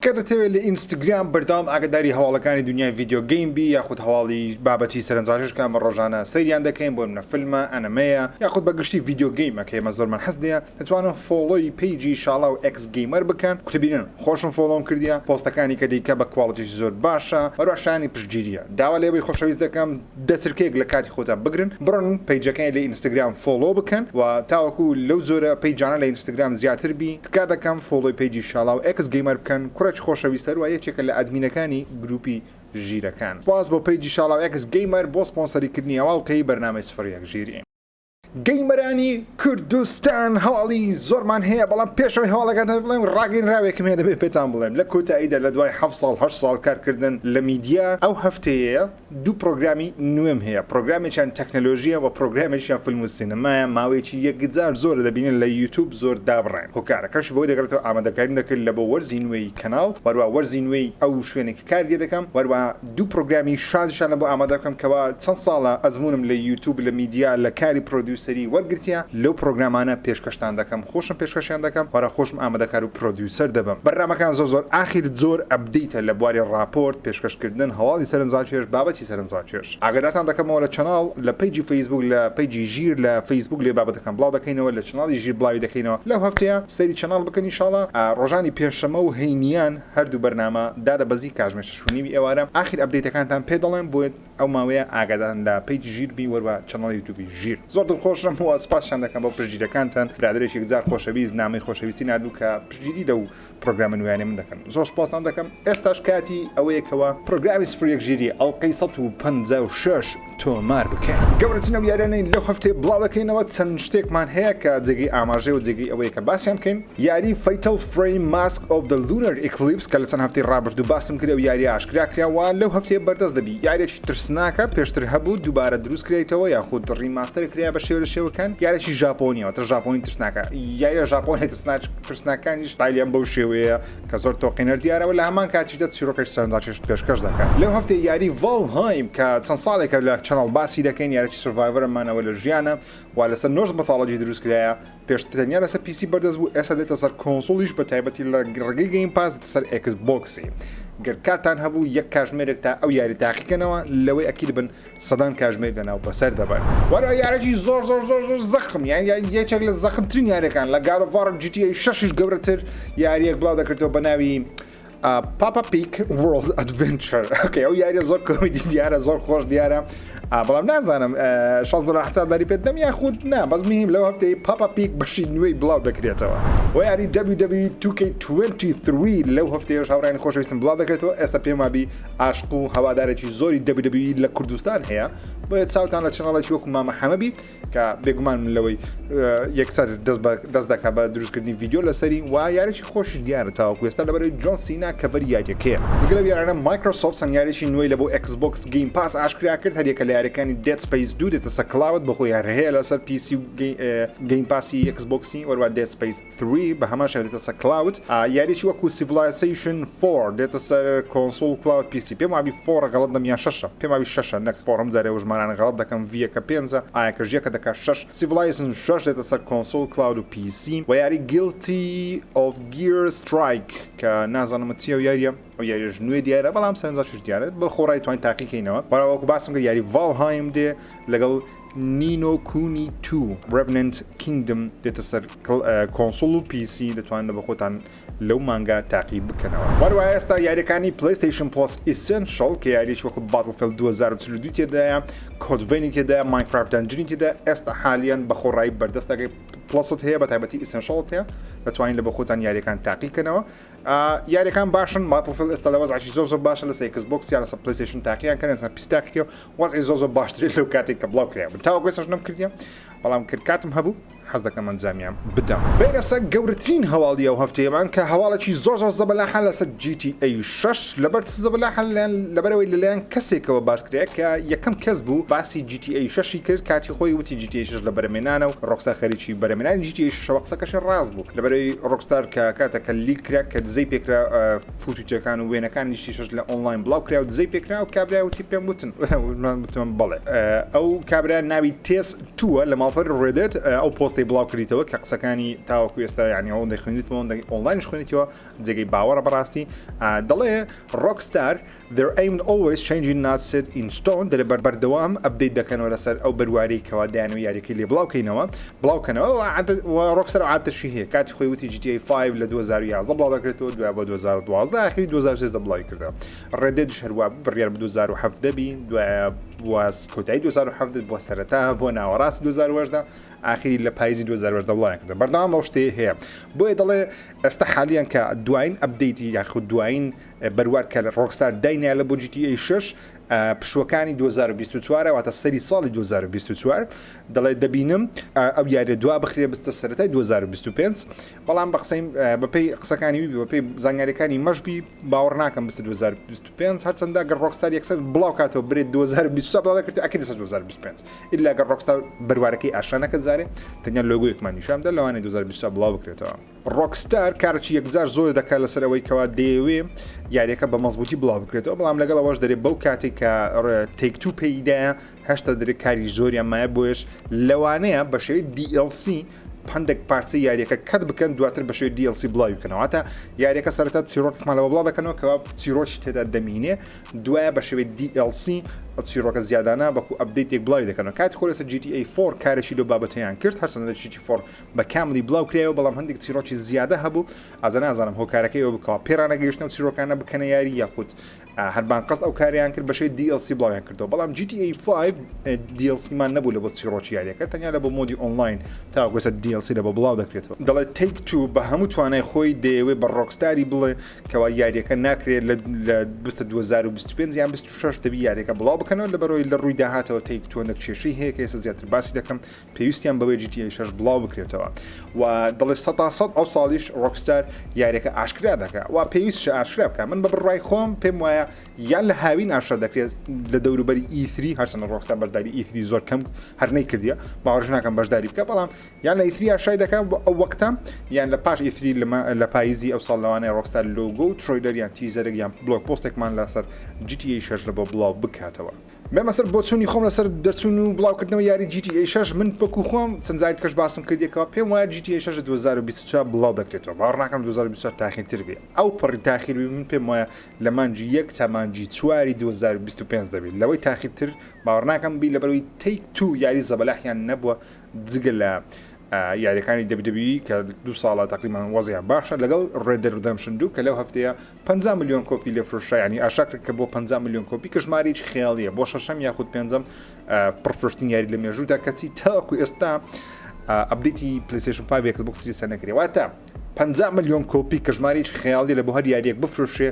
کەدەتەوێت لە ئینستاگرام بەردەوام ئاگاداری هەواڵەکانی دنیای ڤیددیو گەیم بی یاخود هەواڵی بابەتی سەرنجڕاکێشکان بە ڕۆژانە سەیریان دەکەین بۆ منە فیلمە ئەنەمەیە یاخود بەگشتی ڤیددیو گەیمەکە ئێمە زۆرمان حەز دەیە دەتوانن فۆڵۆی پیجی شاڵا و ئەکس گەیمەر بکەن کوتبینن خۆشم فۆڵۆم کردیە پۆستەکانی کە دیکە بە کواڵیتیش زۆر باشە وەروەشانی پشتگیریە داوا لێبەی خۆشەویست دەکەم دەسرکێک لە کاتی خۆتان بگرن بڕن پیجەکەی لە ئینستاگرام فۆڵۆ بکەن و تاوەکو لەو زۆرە پیجانە لە ئینستاگرام زیاتر بی تکا دەکەم فۆڵۆی پیجی شاڵا و ئەکس گەیمەر بکەن کوڕێک خۆشەویستە یەکێکە لە ئەدمینەکانی گروپی ژیرەکان باز بۆ پیجی شاڵا و ئەکس گەیمەر بۆ سپۆنسەریکردنی هەواڵکەی بەرنامەی سفر ژیری گەیمەرانی کوردستان هەواڵی زۆرمان هەیە بەڵام پێشەوەی هەواڵەکان بڵێم ڕاگەیەنراوێکم هەیە دەبێت پێتان بڵێم لە کۆتاییدا لە دوای 7 ساڵ 8 ساڵ کارکردن لە میدیا ئەو هەفتەیە دوو پرۆگرامی نوێم هەیە پرۆگرامێکیان تەکنەلۆژیە و پرۆگرامێکیان فیلم و سینەمایە ماوەیەکی یەکجار زۆر دەبینن لە یوتیوب زۆر دابڕێن هۆکارەکەش بۆی دەگرێتەوە ئامادەکاری دەکرد لە بۆ وەرزی نوێی کەناڵ وەروە وەرزی نوێی ئەو شوێنێکی کارگێ دەکەم وەروە دوو پرۆگرامی شازیشان لە بۆ ئامادە بکەم کەوا چەند ساڵە ئەزمونم لە یوتیوب لە میدیا لە کاری پرۆدیوسەری وەرگرتیە لەو پرۆگرامانە پێشکەشتان دەکەم خۆشم پێشکەشیان دەکەم وەرە خۆشم ئامادەکار و پرۆدیوسەر دەبم بەرنامەکان زۆر ئاخیر زۆر ئەپدەیتە لە بواری ڕاپۆرت پێشکەشکردن هەواڵی سەرنجڕاکێش بابەتی سەرنجڕاکێش ئاگادارتان دەکەمەوە لە چەناڵ لە پیجی فەیسبوک لە پیجی ژیر لە فەیسبوک لێ بابەتەکەم بڵاو دەکەینەوە لە چەناڵی ژیر بڵاوی دەکەینەوە لەو هەفتەیە سەیری چەناڵ بکەن ئینشاڵڵا ڕۆژانی پێنجشەمە و هەینیان هەردوو بەرنامە دادەبەزی کاتژمێر 6:30 ئێوارە ئاخیر ئەپدەیتەکانتان پێ دەڵێم بۆیە ئەو ماوەیە ئاگادان لە پیجی ژیر بی وەروە چەناڵی یوتیوبی ژیر زۆر دڵخۆشم و سپاسشان دەکەم بۆ پشتگیرەکانتان برادێکی جار خۆشەویست نامی خۆشەویستی نردوو کە پشتگیری لەو پرۆگرامە نوێیانێ من دەکەن زۆر سپاسان دەکەم ئێستاش کاتی ئەوەیەکەوە پرۆگرامی سفر ژیری ئەڵلقەی 156 تۆمار بکەین گەورەترینە یارانەی لەو هەفتەیە بڵاو دەکەینەوە چەند شتێکمان هەیە کە جێگەی ئاماژەی و جێگەی ئەوەیە کە باسییان بکەین یاری فەیتەل فریم ماسک ئۆف دە لونەر ئیکلیپس کە لە چەند هەفتەی ڕابردوو باسم کرد و یاری ئاشکرا کراوە لەو هەفتەیە بەردەست دەبی یارێکی ترسناکە پێشتر هەبوو دووبارە دروست کرێتەوە یاخود ڕیماستەر کریا بە شێوە لە شێوەکان یارێکی ژاپۆنیەوە تە ژاپۆنی ترسناکە یارە ژاپۆنی ترسناکانیش تایلیان بەو شێوەیە کە زۆر تۆقینەر دیارەوە لە هەمان کاتیدا چیرۆکەی سەرنجڕاکێش پێشکەش دەکات لەو هەفتەی یاری ڤالهایم کە چەند ساڵێکە لە چەنەڵ باسی دەکەین یارێکی سڤایڤەرمانەوە لە ژیانە و لەسەر نۆژ مەتاڵەجی دروست کرایە پێشتەنیا لەسەر پیسی بەردەست بوو ئێستا دێتە سەر کۆنسۆلیش بە تایبەتی لە ڕێگەی گەیم پاس دێتە سەر ئێکس بۆکسی گەرکاتان هەبوو یەک کاژمێرێک تا ئەو یاری تاقیکەنەوە لەوەی ئەکیل بن سەدان کاژمێر لەناو بەسەر دەبن وەرە یارێکی زۆر زەخم یان یەکێک لە زەخمترین یاریەکان لە گاروڤار GTA 6 گەورەتر یاریەک بڵاو دەکردەوە بە ناوی پاپا پیک وۆرلد ئەدڤنچەر ئەو یاریە زۆر کۆمیدی دیارە زۆر خۆش دیارە بەڵام نازانم داری پێ دەم یاخود نا بەس مهم لەو هەفتەی پاپا پیک بەشی نوێی بڵاو دەکرێتەوە و یاری WWE 2K23 لەو هەفتەیەش هاوڕانی خۆشەویستم بڵاو دەکرێتەوە ئێستا پێم وابی عاشق و هەوادارێکی زۆری WWE لە کوردستان هەیە بۆیە چاوتان لە چنەڵێکی وەکو مامە حەمەبی کە بێگومان لەوەی یەکسەر دەست دەکات بە دروستکردنی ڤیددیۆ لەسەری و یارێکی خۆشی دیارە تاوەکو ئێستا لەبەرەوەی جۆن سینا کەڤەری یاریەکەیە جگەلە یارانە مایکرۆسۆفت سەنگارێکی نوێی لە بۆ ئەکسبۆکس گەیم پاس ئاشکرا کرد هەریەکە لە یاریەکانی دێد سپەیس 2 دێتە سەر کلاود بەخۆی هەیە لەسەر پیسی و گەیم پاسی ئەکسبۆکسی وەروە دێد سپەیس 3 بە هەمان شێوە دێتە سەر کلاود یاریێکی وەکو سیڤیلایزیشن 4 دێتە سەر کۆنسۆل کلاود پیسی پێم وابی 4 غەڵەت دەم یان 6 پێم وابی 6 نەک 4 جارێ ژمارانە غەڵەت دەکەم ڤیەکە 5 ئایەکە ژێکە دەکات 6 سیڤیلایزیشن 6 دێتە سەر کۆنسۆل کلاود و پیسی و یاری گیلتی ئۆف گیر سترایک کە نازانم چیە و یاریە ئەو یاریش نوێ دیارە بەڵام سەرنجڕاکێش دیارە بە خۆڕای توانین تاقیکەینەوە وەکو باسم کرد یاری ڤالهایم دێ لەگەڵ نینۆ کونی 2 ڕڤننت کینگدم دێتە سەر کۆنسۆل و پیسی دەتوانن بە خۆتان لەو مانگا تاقی بکەنەوە وەروە ئێستا یاریەکانی پلیستیشن پلس ئیسنشەڵ کە یاریش وەکو باتڵفیلد 2022 تێدایە کۆدڤێنی تێدایە ماینکرافت دەنجنی تێدا ئێستا حالیان بە خۆڕایی بەردەستەکەی پلست هەیە بە تایبەتی ئیسنشەڵت هەیە دەتوانین لە بە خۆتان یاریەکان تاقیکەنەوە یاریەکان باشن باتڵفیلد ئێستا لە وەزعی زۆر باشە لەسەر ئەکسبۆکس یان لەسەر پلیستیشن تاقییان کەن ئێستا پیستاکیەوە وەزعی زۆر باشترێت لەو کاتێک کە بڵاو کراوە تاوەکو ئێستاش نەمکردیە بەڵام کاتم هەبوو حەز دەکەم ئەنجامیان بدەم بێرەسە گەورەترین هەواڵی ئەو هەفتەیەمان کە هەواڵێکی زۆر زەبەلاحە لەسەر GTA 6 لەبەر زەبەلاحە لەبەرەوەی لەلایەن کەسێکەوە باسکرێ کە یەکەم کەس بوو باسی GTA 6 کرد کاتی خۆی وتی GTA 6 لە بەرەمێنانە و ڕۆکستار خەریکی بەرەمێنانی GTA 6 قسەکەش ڕاست بوو لەبەرەوەی ڕۆکستار کە کاتەکە لیک کرا کە دزەی پێکرا فوتوچەکان و وێنەکانی شیشەش لە ئۆنلاین بڵاو کرا و دزەی پێکرا و کابرا وتی پێم وتن وتم بەڵێ ئەو کابرا ناوی تێس 2 لە ماڵپەر ڕێدێت ئەو پۆستی بڵاو کردیتەوە کە قسەکانی تاوەکو ئێستا یعنی ئەو دەخوێنیتەوە ئۆنلاینش خوێن بخوێنیتەوە جێگەی باوەڕە بەڕاستی دەڵێ Rockstar their aim always changing not set in stone دەڵێ بەردەوام ئەپدەیت دەکەنەوە لەسەر ئەو بەروارەی کەوا دایانەوە یاریەکەی لێ بڵاوکەنەوە Rockstar عادەتشی هەیە کاتی خۆی وتی GTA 5 لە 2011 بڵاو دەکرێتەوە دوای بۆ 2012 ئاخری 2013 بڵاوی کردەوە Red Dead هەروە بڕیار بە 2007 دەبی دوای کۆتایی 2007 بۆ سەرەتا بۆ ناوەڕاستی 2010 ئاخری لە پاییزی 2010 بڵاوی کردە بەردەوام ئەو شتەیە هەیە بۆیە دەڵێ ئێستا حالیان کە دوایین ئەپدەیتی یاخود دوایین بەروار کە لە Rockstar داینیا لە بۆ GTA 6 پشوەکانی 2024 واتە سەری ساڵی 2024 دەڵێ دەبینم ئەو یاریە دوا بخرێ بستە سەرەتای 2025 بەڵام بە قسەیم بەپێی قسەکانی وی بەپێی زانیاریەکانی مەشبی باوەڕ ناکەم بستە 2025 هەرچەندە گەر Rockstar یەکسەر بڵاو کاتەوە برێت 2020 بڵاو دەکرێت ئەکەی لەسەر 2025 ئیلا گەر Rockstar بەروارەکەی ئاشانەکە زارێ تەنیا لۆگۆیەکمان نیشاندا لەوانەیە 2020 بڵاو بکرێتەوە Rockstar کارێکی یەکجار زۆر دەکات لەسەر ئەوەی کەوا دەیەوێ یاریەکە بە مەزبوطی بڵاو بکرێتەوە بەڵام لەگەڵ ئەوەش دەرێت بەو کاتێک کە Take-Two پێیدایە هەشتا دەرێت کاری زۆریان مایە بۆیش لەوانەیە بە شێوەی DLC هەندێک پارچەی یاریەکە کەت بکەن دواتر بە شێوەی DLC بڵاوی بکەنەوەتە یاریەکە سەرەتا چیرۆکمانەوە بڵاو دەکەنەوە کەوا چیرۆکی تێدا دەمینێ دوایە بە شێوەی DLC چیرۆکە زیادانە بەکو ئەپدەیتێک بڵاوی دەکەنەوە کاتی خۆ لەسەر GTA 4 کارێکی لەو بابەتەیان کرد هەرچەندە GTA 4 بە کاملی بڵاو کرایەوە بەڵام هەندێک چیرۆکی زیادە هەبوو نازانم هۆکارەکەیەوە بکەوە پێرانەگەیشتنەوە چیرۆکانە بکەنە یاری یاخود هەربان قەست ئەو کاریان کرد بەشەی DLC بڵاویان کردەوە بەڵام GTA 5 DLC-مان نەبوو لە بۆ چیرۆکی یاریەکە تەنیا لە بۆ مۆدی ئۆنلاین تا گوێسە DLC لە بۆ بڵاو دەکرێتەوە دەڵێت Take-Two بە هەموو توانای خۆی دەیەوێت بە Rockstar بڵێ کەوا یاریەکە ناکرێت لە 2025 یان 26 دەبی یاریەکە بڵاو بکەنەوە لەبەرەوەی لە ڕووی داهاتەوە Take-Two کێشەی هەیە کە ئێستا زیاتر باسی دەکەم پێویستیان بەوەی GTA 6 بڵاو بکرێتەوە و دەڵێ 100% ئەو ساڵیش Rockstar یاریەکە ئاشکرا دەکات و پێویستە ئاشکرا بکە من بە بڕای خۆم پێم وایە یان لە هاوین ئاشکرا دەکرێت لە دەوروبەری E3 هەرچەندە Rockstar بەشداری E3 زۆر کەم هەر نەیکردیە باوەڕ ناکەم بەشداری بکە بەڵام یان لە E3 ئاشای دەکەم ئەو وەختە یان لە پاش E3 لە پاییزی ئەو ساڵ لەوانەیە Rockstar لۆگۆ و ترۆیلەر یان تیزەرێک یان بلۆگ پۆستێکمان لەسەر GTA 6 لە بۆ بڵاو بکاتەوە مەسەر بۆ چوونی خۆم لەسەر دەرچوون و بڵاوکردنەوە یاری GTA 6 من بەکو خۆم چەندجاری کەش باسم کردێکەوە پێم وایە GTA 6 2024 بڵاو دەکرێتەوە باوەڕ ناکەم 2024 تاخیرتر بێ ئەو پڕی تاخیروی من پێم وایە لە مانجی 1 تا مانجی 4 2025 دەبێت لەوەی تاخیرتر باوەڕ ناکەم بی لەبەرەوەی Take-Two یاری زەبەلاحیان نەبووە جگە لە یاریەکانی WWE کە 2 ساڵە تقریبان وەزیان باشە لەگەڵ Red Dead Redemption 2 کە لەو هەفتەیە 50 میلیۆن کۆپی لێ فرۆشرا ینی ئاشاکرد کە بۆ 50 میلیۆن کۆپی کە ژمارەیەکی خەیاڵیە بۆ شەشەم یاخود پێنجەم پڕفرۆشتنی یاری لە مێژوودا کەچی تاکو ئێستا ئەپدەیتی PlayStation 5 Xbox Series نەکرێ واتە 50 میلیۆن کۆپی کە ژمارەیەکی خەیاڵی لە بۆ هەر یاریەک بفرۆشێ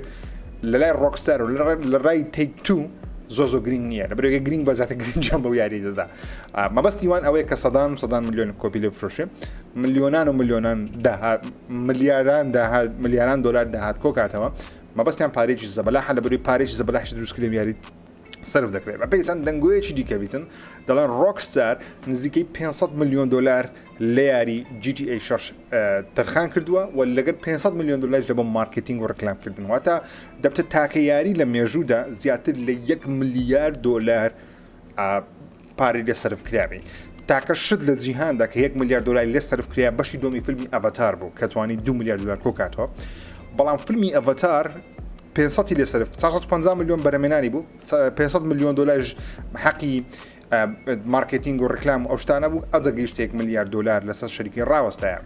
لە لای Rockstar و لە ڕای Take-Two زۆ گرنگ نییە لەبەرێکە گرنگ بەزاتە گرنجیان بەو یاری دەدا مەبەستی وان ئەوەیە کە سەدان میلیۆن کۆپی لێ بفرۆشێ میلیۆنان و میلیۆنان داهات ملیاران دلار داهات کۆکاتەوە مەبەستیان پارێکی زەبەلاحە لەبەروی پارێکی زەبەلاحی دروستکردن یاری سرف دەکرێت بە پێی چەند دەنگۆیەکی دیکە بیتن دەڵێن Rockstar نزیکەی 500 میلیۆن دلار لە یاری GTA 6 تەرخان کردووە و لەگەر 500 میلیۆن دلار لە بۆ مارکتینگ و ڕکلامکردن واتە دەبتە تاکە یاری لە مێژوودا زیاتر لە 1 میلیارد دلار پارەی لێ سەرفکراوی تاکە شت لە جیهاندا کە 1 میلیارد دلار لێ سەرفکرا بەشی دۆمی فیلمی ئەڤاتار بوو کە توانی 2 میلیارد دلار کۆکاتەوە بەڵام فیلمی ئەڤاتار 500 لێ سەرف 450 میلیۆن بەرەمێنانی بوو 500 میلیۆن دلار حەقی مارکتینگ و ڕکلام ئەو شتانە بوو ئەجەگەیشت 1 میلیارد دلار لەسەر شەریکی ڕاوەستایە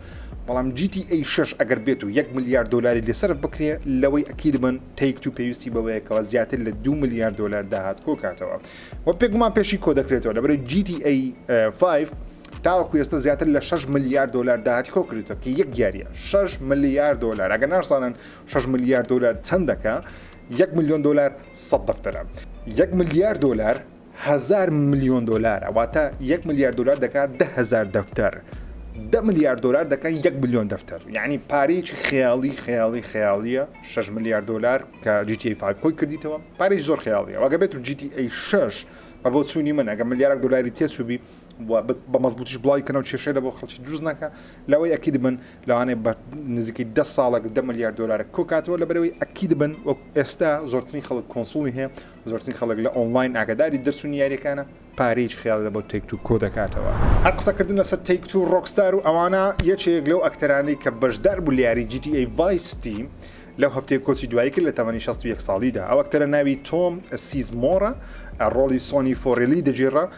بەڵام GTA 6 ئەگەر بێت و 1 میلیارد دلاری لێ سەرف بکرێ لەوەی ئەکید بن Take-Two پێویستی بەوەیەکەوە زیاتر لە 2 میلیارد دلار داهات کۆکاتەوە و پێگومان پێشی کۆ دەکرێتەوە لەبەرەوەی GTA 5 تاوەکو ئێستا زیاتر لە 6 میلیارد دلار داهاتی کۆکردێتەوە کە یەک یاریە 6 میلیارد دلار ئەگەر نازانن 6 میلیارد دلار چەندەکە 1 میلیۆن دلار 100 دەفتەرە 1 میلیارد دلار 1000 میلیۆن دلار واتە 1 میلیارد دلار دەکات 10,000 دەفتەر 10 میلیارد دلار دەکەن 1 میلیۆن دەفتەر یعنی پارەیەکی خەیاڵیە 6 میلیارد دلار کە GTA 5 کۆی کردیتەوە پارەی زۆر خەیاڵیە واگە بێت و GTA 6 بە بۆ چوونی من ئەگە میلیارد دلاری تێچووبی و بمزبوطيش بلاي كانوا تشير لبو خلشي جوزناك لو اكيد بن لو انا نزكي 10 ساله قدام مليار دولار كوكات ولا بروي اكيد بن استا زورتني خلق كونسولي هي زورتني خلق لا اونلاين اقدار يدرسوني ياري كان باريج خيال لبو تيك تو كودكاتوا حقصه كردنا ست تيك تو روكستار وانا يچي غلو اكتراني كبجدار بولياري جي تي اي فايس تيم لو هفتي كوتشي دوای كل تماني شخص يك صاليدا او اكتر ناوي توم سيز مورا الرولي سوني فوريلي دجيرا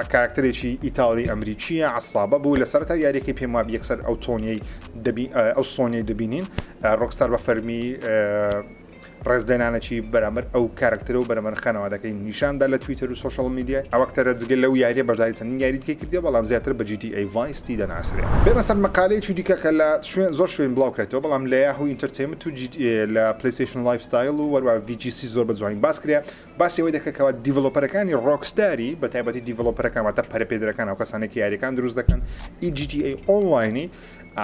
كاركتري شي ايطالي امريكيه عصابه بو لسرتا ياري كي بيما بيكسر او توني دبي او سوني دبينين روكستار بفرمي رزدنا شي برامر او كاركتر و برامر خانه هذاك نشان دال تويتر والسوشيال ميديا او اكثر تزقل لو ياري برداي تنين ياري كي كدي والله زياتر بجي تي اي فايس تي دنا عسري بمثلا مقاله شو ديك كلا شوين زور شوين بلوك كريتو والله لا هو انترتينمنت و جي لا بلاي ستيشن لايف ستايل و في جي سي زور بزوين باسكريا بس يودك كوا ديفلوبر كان روك ستاري بتاعتي ديفلوبر كان متا بيدر كان او كسانه كي ياري كان دروز دكان اي جي تي اي اونلاين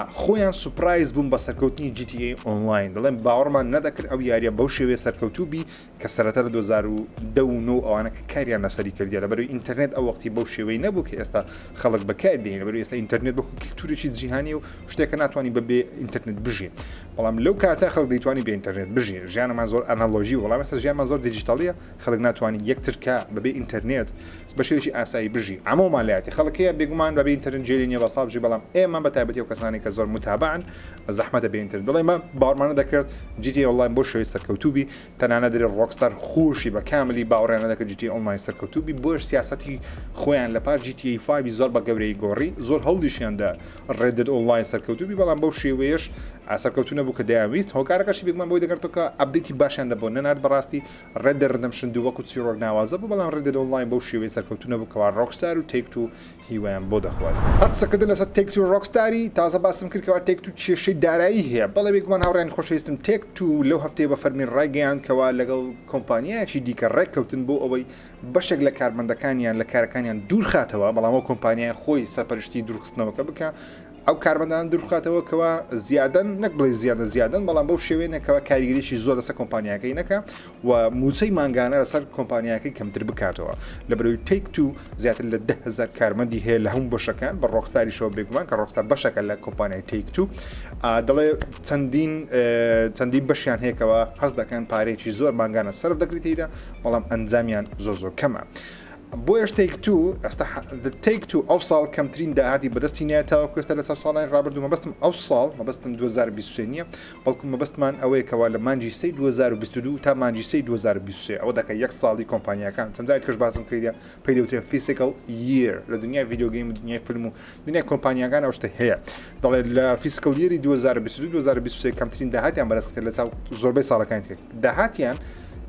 خویان سورپرایز بوم با سرکوتنی جی تی ای آنلاین دلم باورمان ندکر او یاری بوشوی سرکوتو بی کسرت 2009 آنها کاریان نسری کردی برای اینترنت او وقتی بوشوی نبود که استا خلق بکار دین برای استا اینترنت بکو کلتوری چیز جهانی و شته که نتوانی به اینترنت بجی والله لو کاتا خلق دیتوانی به اینترنت بجی جان منظور آنالوژی والله مثلا جان منظور دیجیتالیه خلق نتوانی یک ترکا به اینترنت بشه چی اسایی بجی عموما لاتی خلقیه بگمان به اینترنت جیلینی وصاب جی بالام من بتابتی و کسانی كزور متابعا زحمه بينترنت والله ما باورمان ذكرت جي تي اونلاين بوش سركوتوبي تنانا در روكستار خوشي بكاملي باورنا ذكر جي تي اونلاين سركوتوبي بوش سياستي خويا لبار جي تي اي 5 زور بقبري غوري زور هولديشان دا ريد اونلاين سركوتوبي بلان بوشي ويش سركوتونا بو كداميست هو كاركاش بيغمان بو ذكرتو كا ابديتي باشان دبو نار براستي ريد ريدمشن دو وقت سيرور نوازه بلان ريد اونلاين بوشي ويش سركوتونا بو كوا روكستار و تيك تو هيوان بودا خواست حتى كدنا تيك تو روكستاري تازه باسم كركوا تيك تو تشي دارایی هي بلا بيغمان هاورين خوشويستم تيك تو لو هفته بفرمين رايغان كوا لگل كومبانيا شي ديك ريكوتن بو اوي بشك لكاربندكانيان لكاركانيان دور خاتوا بلا مو كومبانيا خوي سرپرشتي دور خصنوا كبكا او کارمندان دور خاتەوە کەوا زیادن نەک بڵێ زیادن بەڵام بەو شێوەیە کەوا کاریگەریشی زۆر لەسەر کۆمپانیاکەی نەکە و موچەی مانگانە لەسەر کۆمپانیاکەی کەمتر بکاتەوە لەبەرەوەی تیک تو زیاتر لە 10,000 کارمەندی هەیە لە هەموو بەشەکان بە ڕۆکستاریشەوە بێگومان کە ڕۆکستار بەشەکە لە کۆمپانیای تیک تو دەڵێ چەندین بەشیان هەیەکەوە هەست دەکەن پارێکی زۆر مانگانە سەرف دەگریتیدا بەڵام ئەنجامیان زۆر کەمە بويش تيك تو تيك تو اوصل كم ترين داهاتي بدستي نيتا كوستا لتصالين رابردو ما بستم اوصل ما بستم 2023 بلكم ما بستمان اوي كوالا مانجي سي 2022 تا مانجي سي 2023 او داك يك صالي كومبانيا كان تنزايد كش باسم كريديا بيدو تري فيزيكال يير لدنيا فيديو جيم دنيا فيلم دنيا كومبانيا كان اوشته هي ضل الفيزيكال يير 2022 2023 كم ترين داهاتي ام براسك لتا زوربي صاله كانت داهاتيان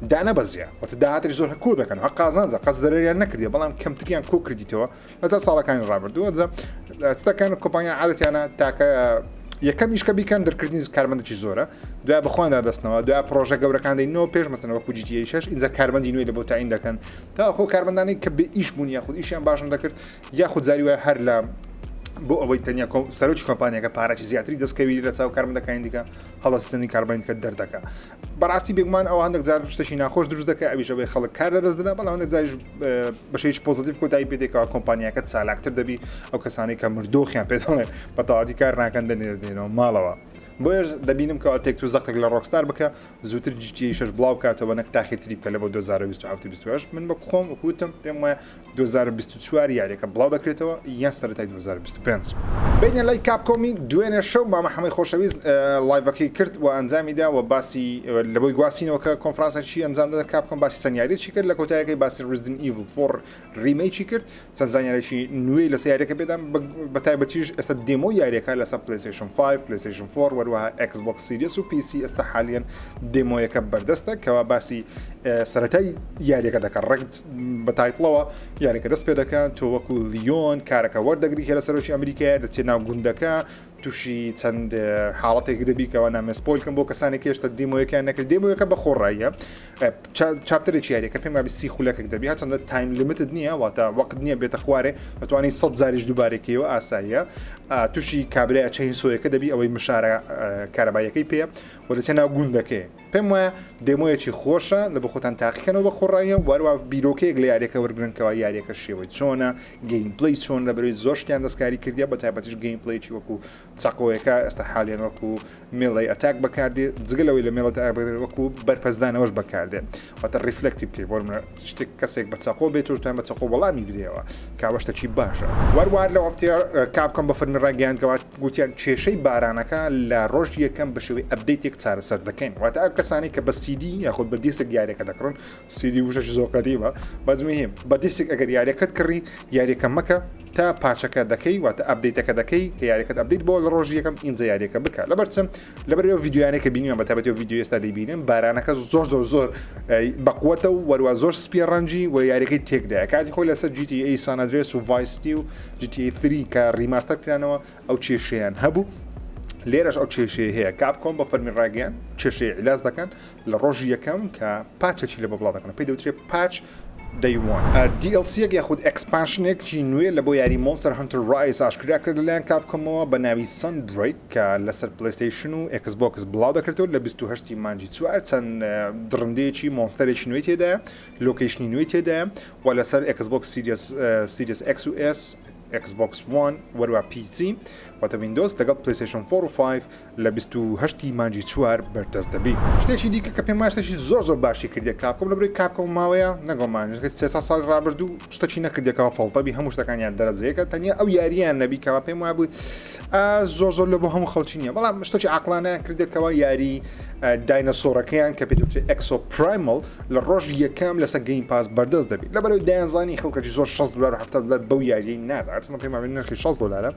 دانا بزيا وتداعات زور هكودا كانوا حقازان ذا قصد ريال نكردي بلام كم تريان كو كريديتوا هذا صار كان رابرت وذا استكان الكومبانيا عادتي انا تاك یەکەم ئیشکە بیکەن دەرکردنی کارمەندێکی زۆرە دوای بەخۆیاندا دەستنەوە دوای پرۆژە گەورەکان دەینەوە پێش مەسەن وەکو جی تی ئەی 6 اینجا کارمەندی نوێی لە بۆ تاین دەکەن تاوەکو کارمەندانی کە بێ ئیش بوون یاخود ئیشیان باشن دەکرد یاخود زاری وایە هەر لە بۆ ئەوەی تەنیا سەرۆکی کۆمپانیاکە پارەی زیاتری دەستکەوی لە چاو کارمەندەکانی دیکە هەڵەستنی کاربانیکە دەردەکە بەڕاستی بێگومان ئەو هەندێک جار شتێکی ناخۆش دروست دەکە ئەویشەوەی خەڵک کار لەدەست دەدا بەڵام هەندێک جاریش بەشێکی پۆزیتیڤ کۆتایی پێ دێکەوە کۆمپانیاکە چالاکتر دەبی ئەو کەسانی کە مردۆخیان پێ دەڵێ بە تەواوەتی کار ناکەن دەنێردێنەوە ماڵەوە بۆیش دەبینم کە تێک تو زەختێک لە ڕۆکستار بکە زووتر جی شش بڵاو کاتەوە نەک تاخیرتری بکە لە بۆ 2027 من بە خۆم وەکوتم پێم وایە 2024 یاریەکە بڵاو دەکرێتەوە یان سەرەتای 2025 بینە لای کاپکۆمی دوێنێ شەو مامە هەمەی خۆشەویست لایڤەکەی کرد و ئەنجامیدا و باسی لە بۆی گواسینەوە کە کۆنفرانسێکی ئەنجام دەدا کاپکۆم باسی سەنیاریی کرد لە کۆتاییەکەی باسی ریزیدنت ئیڤل 4 ریمیکی کرد چەند زانیاریی نوێی لە سیارەکە پێدام بە تایبەتیش ئێستا دێمۆ یاریەکە لەسەر پلیستیشن 5 پلیستیشن 4 وەروەها Xbox Series و PC ئێستا حالیان دێمۆیەکە بەردەستە کەوا باسی سەرەتای یاریەکە دەکات ڕێک بە تایتڵەوە یاریەکە دەست پێ دەکەن تۆ وەکو لیۆن کارەکە وەردەگری هێرە سەرۆکی ئەمریکایە دەچێت ناو گوندەکە تووشی چەند حاڵەتێک دەبیکەوە نامێ سپۆیلکەم بۆ کەسانی کێشتە دێمۆیەکان نەکرد دێمۆیەکە بە خۆڕاییە چاپترێکی یاریەکە پێم وابی 30 خولەکێک دەبی هەچەندە تایم لیمیتد نییە واتە وەقت نییە بێتە خوارێ دەتوانانی 100 زاریش دووبارێکیەوە ئاساییە تووشی کابرای چەین سۆیەکە دەبی ئەوەی مشارە کارەبایەکەی پێ وەرەچێ ناو گوندەکەی پێم وایە دێمۆیەکی خۆشە لە بە خۆتان تاقیکەنەوە بە خۆڕایە وەروە بیرۆکەیەک لە یاریەکە وەرگرنکەوە یاریەکە شێوەی چۆنە گەیمپڵی چۆن لە بەروی زۆر شتیان دەستکاری کردیا بە تایبەتیش گەیمپڵێکی وەکو چاقۆیەکە ئێستا حالیان وەکو مێڵی ئەتاک بەکاردێ جگەلەوەی لە مێڵەت وەکو بەرپەزدانەوەش بەکاردێ واتە ریفلکتیو بکەیت بۆ شتێک کەسێک بە چاقۆ بێت توشتان بە چاقۆ وەڵامی بدەوە کاوەشتەکی باشە وەروار لە وەفتێ کاپکەم بە فەرمی ڕاگەیاندکەوە گوتیان کێشەی بارانەکە لە ڕۆژ یەکەم بە شێوەی ئەپدەیتێک چارەسەر دەکەین واتە ئەو کەسانی کە بە CD یاخود بە دیسک یاریەکە دەکڕن CD وشەش زۆر قەدیمە بەزمهم بە دیسک ئەگەر یاریەکەت کڕی یاریەکە مەکە تا پاچەکە دەکەی واتە ئەپدەیتەکە دەکەی کە یاریەکەت ئەپدەیت بۆ لە ڕۆژ یەکەم ئینجا یاریەکە بکە لەبەرچەم لەبەرەوە ڤیدیویانێکە بینیوە بەتابەتی ڤیدیو ئێستا دەیبینن بارانەکە زۆر بەقوەتە و وەروە زۆر سپی ڕەنجی و یاریەکەی تێکدایە کاتی خۆی لەسەر GTA San Andreas و Vice City و GTA 3 کە ریماستەر کرانەوە ئەو کێشەیان هەبوو لێرەش ئەو کێشەیە هەیە کاپکۆم بە فەرمی ڕاگەیان کێشەیە عیلاج دەکەن لە ڕۆژی یەکەم کە پاچێکی لە بەڵا دەکەن پێی دەوترێت پاچ DLC یاخود ئەکسپانشنێکی نوێ لە بۆ یاری مۆنستەر هەنتەر ڕایز ئاشکرا کرد لەلایەن کاپکۆمەوە بە ناوی سەنبرێک کە لەسەر پلەیستیشن و Xbox بڵاو دەکرێتەوە لە 28 مانجی چوار چەند درڕندەیەکی مۆنستەرێکی نوێ تێدایە لۆکیشنی نوێی تێدایە و لەسەر Xbox Series X و S Xbox One وەروە PC واتە ویندۆز لەگەڵ PlayStation 4 و 5 لە 28 مانجی چوار بەردەست دەبی شتێکی دیکە کە پێم ماشتێکی زۆر باشی کردێ کاپکۆم لەبەروی کاپکۆم ماوەیە نەگۆمانێت 3 ساڵ ڕابردوو شتێکی نەکردێکەوە فەڵتەبی هەموو شتەکانیان دەرەجەیەکە تەنیا ئەو یاریان نەبیکەوە پێم وابوو زۆر لە بۆ هەموو خەڵکی نییە بەڵام شتێکی عاقلانەیان کردێکەوە یاری داینەسۆرەکەیان کە پێوتێ ئەکسۆ پرایمەل لە ڕۆژ یەکەم لەسەر گەیم پاس بەردەست دەبێت لەبەرەوەی دایانزانی خەڵکەی زۆر $60 و $70 بەو یاری نادارچەمە پێم وابوو نرخی $60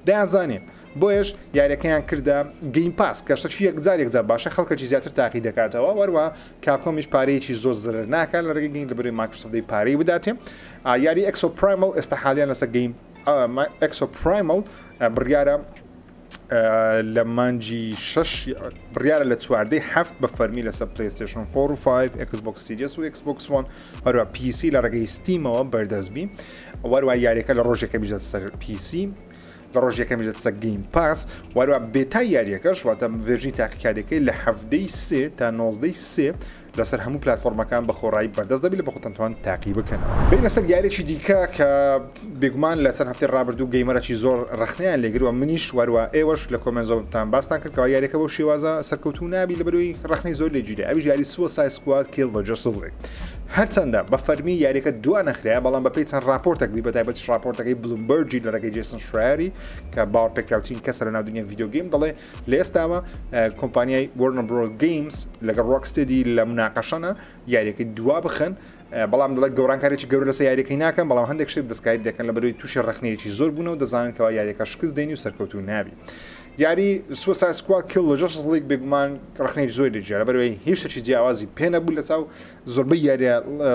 دایانزانێن بۆیش یاریەکەیان کردە گەیم پاس کە شتێکی یەکجار باشە خەڵکەی زیاتر تاقی دەکاتەوە وەروە کاپکۆمیش پارەیەکی زۆر زرر ناکات لە ڕێگەی گەیم لەبەروی مایکرۆسۆفت دەی پارەی بداتێ یاری ئەکسۆ پرایمەل ئێستا حالیان لەسەر گەیم ئەکسۆ پرایمەل بڕیارە لە مانجی 6 بڕیارە لە چواردەی هەفت بە فەرمی لەسەر PlayStation 4 و 5 Xbox Series و Xbox One هەروە PC لە ڕێگەی ستیمەوە بەردەستبی وەروە یاریەکە لە ڕۆژێکە بیژێت سەر PC لە ڕۆژێکە میژێت سە گەیم پاس وەروە بێتای یاریەکەش واتە ڤێژنی تاقیکاریەکەی لە 7 تا 19 لەسەر هەموو پلتفۆرمەکان بە خۆڕایی بەردەست دەبێت لە بە خۆتانتوان تاقی بکەن بین لەسەر یاریێکی دیکە کە بێگومان لە چەند هەفتەی ڕابردوو گەیمەرەی زۆر ڕخنیان لێگرەوە منیش وەروە ئێوەش لە کۆمنتزۆتان باسان کردەوە یاریەکە بۆ شێوازە سەرکەوتو نابی لەبەروی ڕخنەی زۆر لێگیرە ئەویش یاری Suicide Squad Kill the Justice League هەرچەندە بە فەرمی یاریەکە دوا نەخرایە بەڵام بەپێی چەند راپۆرتێک بی بەتایبەتیش راپۆرتەکەی بلومبەرجی لە ڕێگەی جێسن شرایری کە باوەڕ پێکراوترین کەسە لە ناودنیای ڤیدیۆ گەیم دەڵێ لە ئێستاوە کۆمپانیای Warner Bros Games لەگەڵ Rocksteady لە مناقەشەنە یاریەکەی دوا بخەن بەڵام دەڵێت گەورانکارێکی گەورە لەسەر یاریەکەی ناکەن بەڵام هەندێک شت دەستکاری دەکەن لە بەروی تووشی ڕخنەیەکی زۆر بوونەوە دەزانن کەەوە یاریەکە شکست دێنی و سەرکەوتو نابی یاری Suicide Squad Kill the Justice League بێگومان ڕخنەی زۆر دەجێرە بەروی هیچ شتێکی جیاوازی پێ نەبوو لە چاو زۆربەی یاریە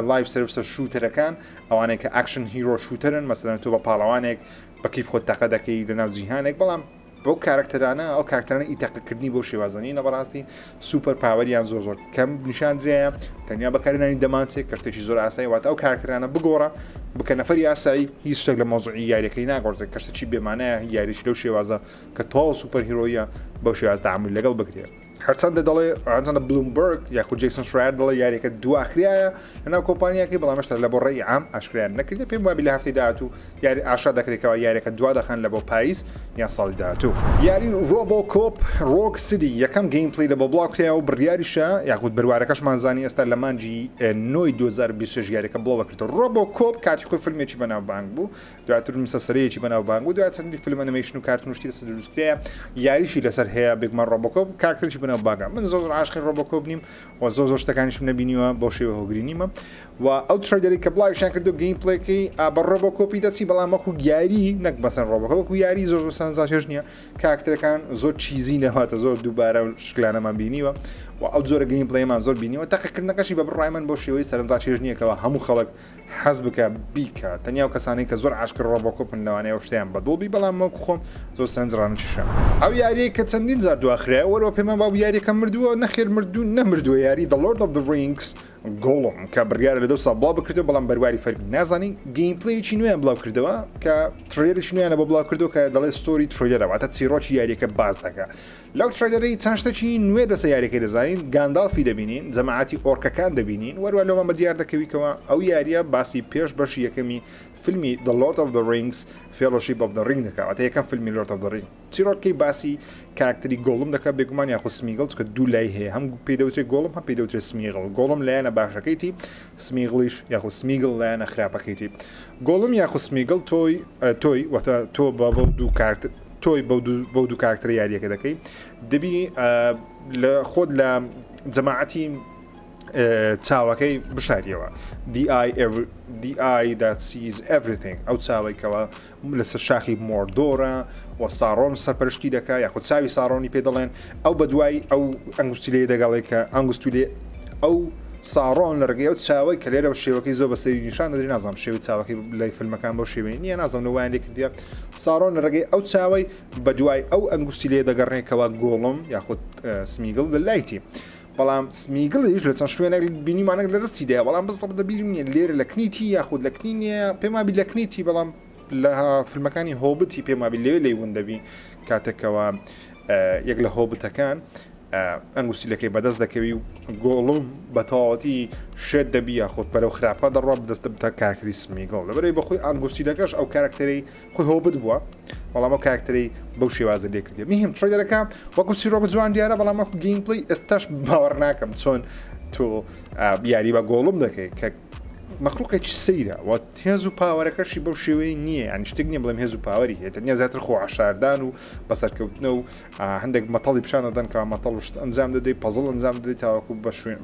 لایڤ سەرویسە شوتەرەکان ئەوانەیە کە ئەکشن هیرۆ شوتەرن مەسەلەن تۆ بە پاڵەوانێک بە کیف خۆت تەقە دەکەی لەناو جیهانێک بەڵام بەو کارکتەرانە ئەو کارکتەرانە ئیتەقەکردنی بۆ شێوازانی نەبەڕاستی سوپەر پاوەریان زۆر کەم نیشاندرەیە تەنیا بەکارێنانی دەمانچێت کەشتێکی زۆر ئاسایی واتە ئەو کارکتەرانە بگۆڕە بکە نەفەری ئاسایی هیچ شتێک لە مۆزوعی یاریەکەی ناگۆڕێت کەشتێکی بێمانەیە یاریش لەو شێوازە کە تۆڵ سوپەر هیرۆیە بەو شێواز تعامل لەگەڵ بکرێت هەرچەندە دەڵێ ئەنجانە بلومبەرگ یاخود جیسن شرایر دەڵێ یاریەکە دواخرایە لەناو کۆمپانیاکەی بەڵامشتا لە بۆ ڕێی عام ئاشکرایان نەکردێت پێم وابی لە هەفتەی داهاتوو یاری ئاشا دەکرێتەوە یاریەکە دوا دەخەن لە بۆ پاییز یا ساڵی داهاتوو یاری ڕۆبۆکۆپ ڕۆک سیدی یەکەم گەیم پلی لە بۆ بڵاوکرایەوە و بڕیاریشە یاخود بڕوارەکەشمانزانی ئێستا لە مانجی 9 2026 یاریەکە بڵاو دەکرێتەوە ڕۆبۆکۆپ کاتی خۆی فیلمێکی بەناوبانگ بوو دواتر مسەسەرەیەکی بەناوبانگ بوو دوای چەندی فیلم ئەنیمەیشن و کارتونشتی لەسەر دروستکرایە یاریشی لەسەر هەیە بێگومان ڕۆبۆکۆپ کارکتەرێکی بەناوبانگە من زۆر عاشقی ڕۆبۆکۆپ نیم و زۆر شتەکانیشم نەبینیوە بۆ شێوە هۆگری نیمە و ئەو ترێلەری کە بڵاویشیان کردو گەیم پلەیەکەی بە ڕۆبۆکۆپی دەچی بەڵام وەکو یاری نەک بەسەن ڕۆبۆکۆپ وەکو یاری زۆر سانزاژ نییە کارکتەرەکان زۆر چیزی نەهاتە زۆر دووبارە شکلانەمان بینیوە و ئەو جۆرە گەیم پلەیمان زۆر بینیوە تاقیکردنەکەشی بە بڕای من بۆ شێوەی سەرنجاچێژ نییەکەوە هەموو خەڵک حەز بکە بیکە تەنیا و کەسانی کە زۆر عاشق ڕۆبۆکۆپن لەوانەیە شتیان بەدڵبی بەڵام وەکو خۆم زۆر سەرنجڕانشە ئەو یاریە کە چەندین جار دواخرای وەرەوە پێمان باو یاریەکە مردووە نەخێر مردوو نەمردووە یاری The Lord of the Rings گۆڵم کە بڕیارە لە دەوسا بڵاو بکردەوە بەڵام بەرواری فەرمی نازانی گەیم پلەیەکی نوێیان بڵاو کردەوە کە ترێلێکی نوێیانە بە بڵاو کردو کە دەڵێ ستۆری ترۆیلەرەواتە چیرۆکی یاریەکە باز دەکات لەو ترێلەرەی چەند شتێکی نوێ دەسە یاریەکەی دەزانین گاندالفی دەبینین جەماعەتی ئۆرکەکان دەبینین وەروە لەوە بە دیار دەکەویتەوە ئەو یاریە باسی پێش بەشی یەکەمی فیلمی The Lord of the Rings Fellowship of the Ring دەکات یەکەم فیلمی Lord of the Ring چیرۆکی باسی کاراکتەری گۆڵم دەکات بێگومان یاخۆ سمیگڵ کە دوو لای هەیە هەم پێدەوترێت گۆڵم هەم پێدەوترێت سمیگڵ گۆڵم لایەنە باشەکەیتی سمیگڵیش یاخۆ سمیگڵ لایەنە خراپەکەیتی گۆڵم یاخۆ سمیگڵ تۆی واتە تۆ بە دوو کارکتەر تۆی بەو دوو کارکتەر یاریەکە دەکەی دەبی لە خۆت لە جەماعەتی چاوەکەی بشاریەوە the eye that sees everything ئەو چاوێکەوە لەسەر شاخی مۆردۆرە و ساڕۆن سەرپەرشتی دەکات یاخود چاوی ساڕۆنی پێ دەڵێن ئەو بە دوای ئەو ئەنگوستی لێ دەگەڵێ کە ئەنگوستی لێ ئەو ساڕۆن لە ڕگەی ئەو چاوەی کە لێرە شێوەکەی زۆر بە سەری نیشان دەدرێت نازانم شێوی چاوەکەی لای فیلمەکان بەو شێوەیە نییە نازانم لەوایان لێ کردیە ساڕۆن لە ڕگەی ئەو چاوەی بە دوای ئەو ئەنگوستی لێ دەگەڕێکەوە گۆڵم یاخود سمیگڵ لە لایتی بەڵام سمیگڵیش لە چەند شوێنێک بینیمانێک لە دەستی دەیە بەڵام بەس دەبیرم نیە لێرە لە کنیتی یاخود لە کنینە پێمابی لە کنیتی بەڵام لە فیلمەکانی هۆبتی پێمابی لێوێ لەیون دەبی کاتێکەوە یەک لە هۆبتەکان ئەنگوسیلەکەی بەدەست دەکەوی و گۆڵم بە تەواوەتی شێت دەبی یاخۆت بەرەو خراپە دەڕۆ بدەستە بتە کارکتەری سمیگڵ لەبەرەوەی بەخۆی ئەنگوسیلەکەش ئەو کارکتەرەی خۆی هۆبت بووە بەڵام ئەو کارکتەرەی بەو شێوازە لێ کردی میهم ترۆیلەرەکە وەکو چیرۆک جوان دیارە بەڵام ئەو گەیم پلەی ئێستاش باوەڕ ناکەم چۆن تۆ یاری بە گۆڵم دەکەی کە مەخلوقێکی سەیرە و هێز و پاوەرەکەشی بەو شێوەیە نییە ینی شتێک نییە بڵێم هێز و پاوەری هێتە نیە زیاتر خۆ عشاردان و بەسەرکەوتنە و هەندێک مەتەڵی پیشانەدەن کە مەتەڵ ئەنجام دەدەی پەزڵ ئەنجام دەدەیت تاوەکو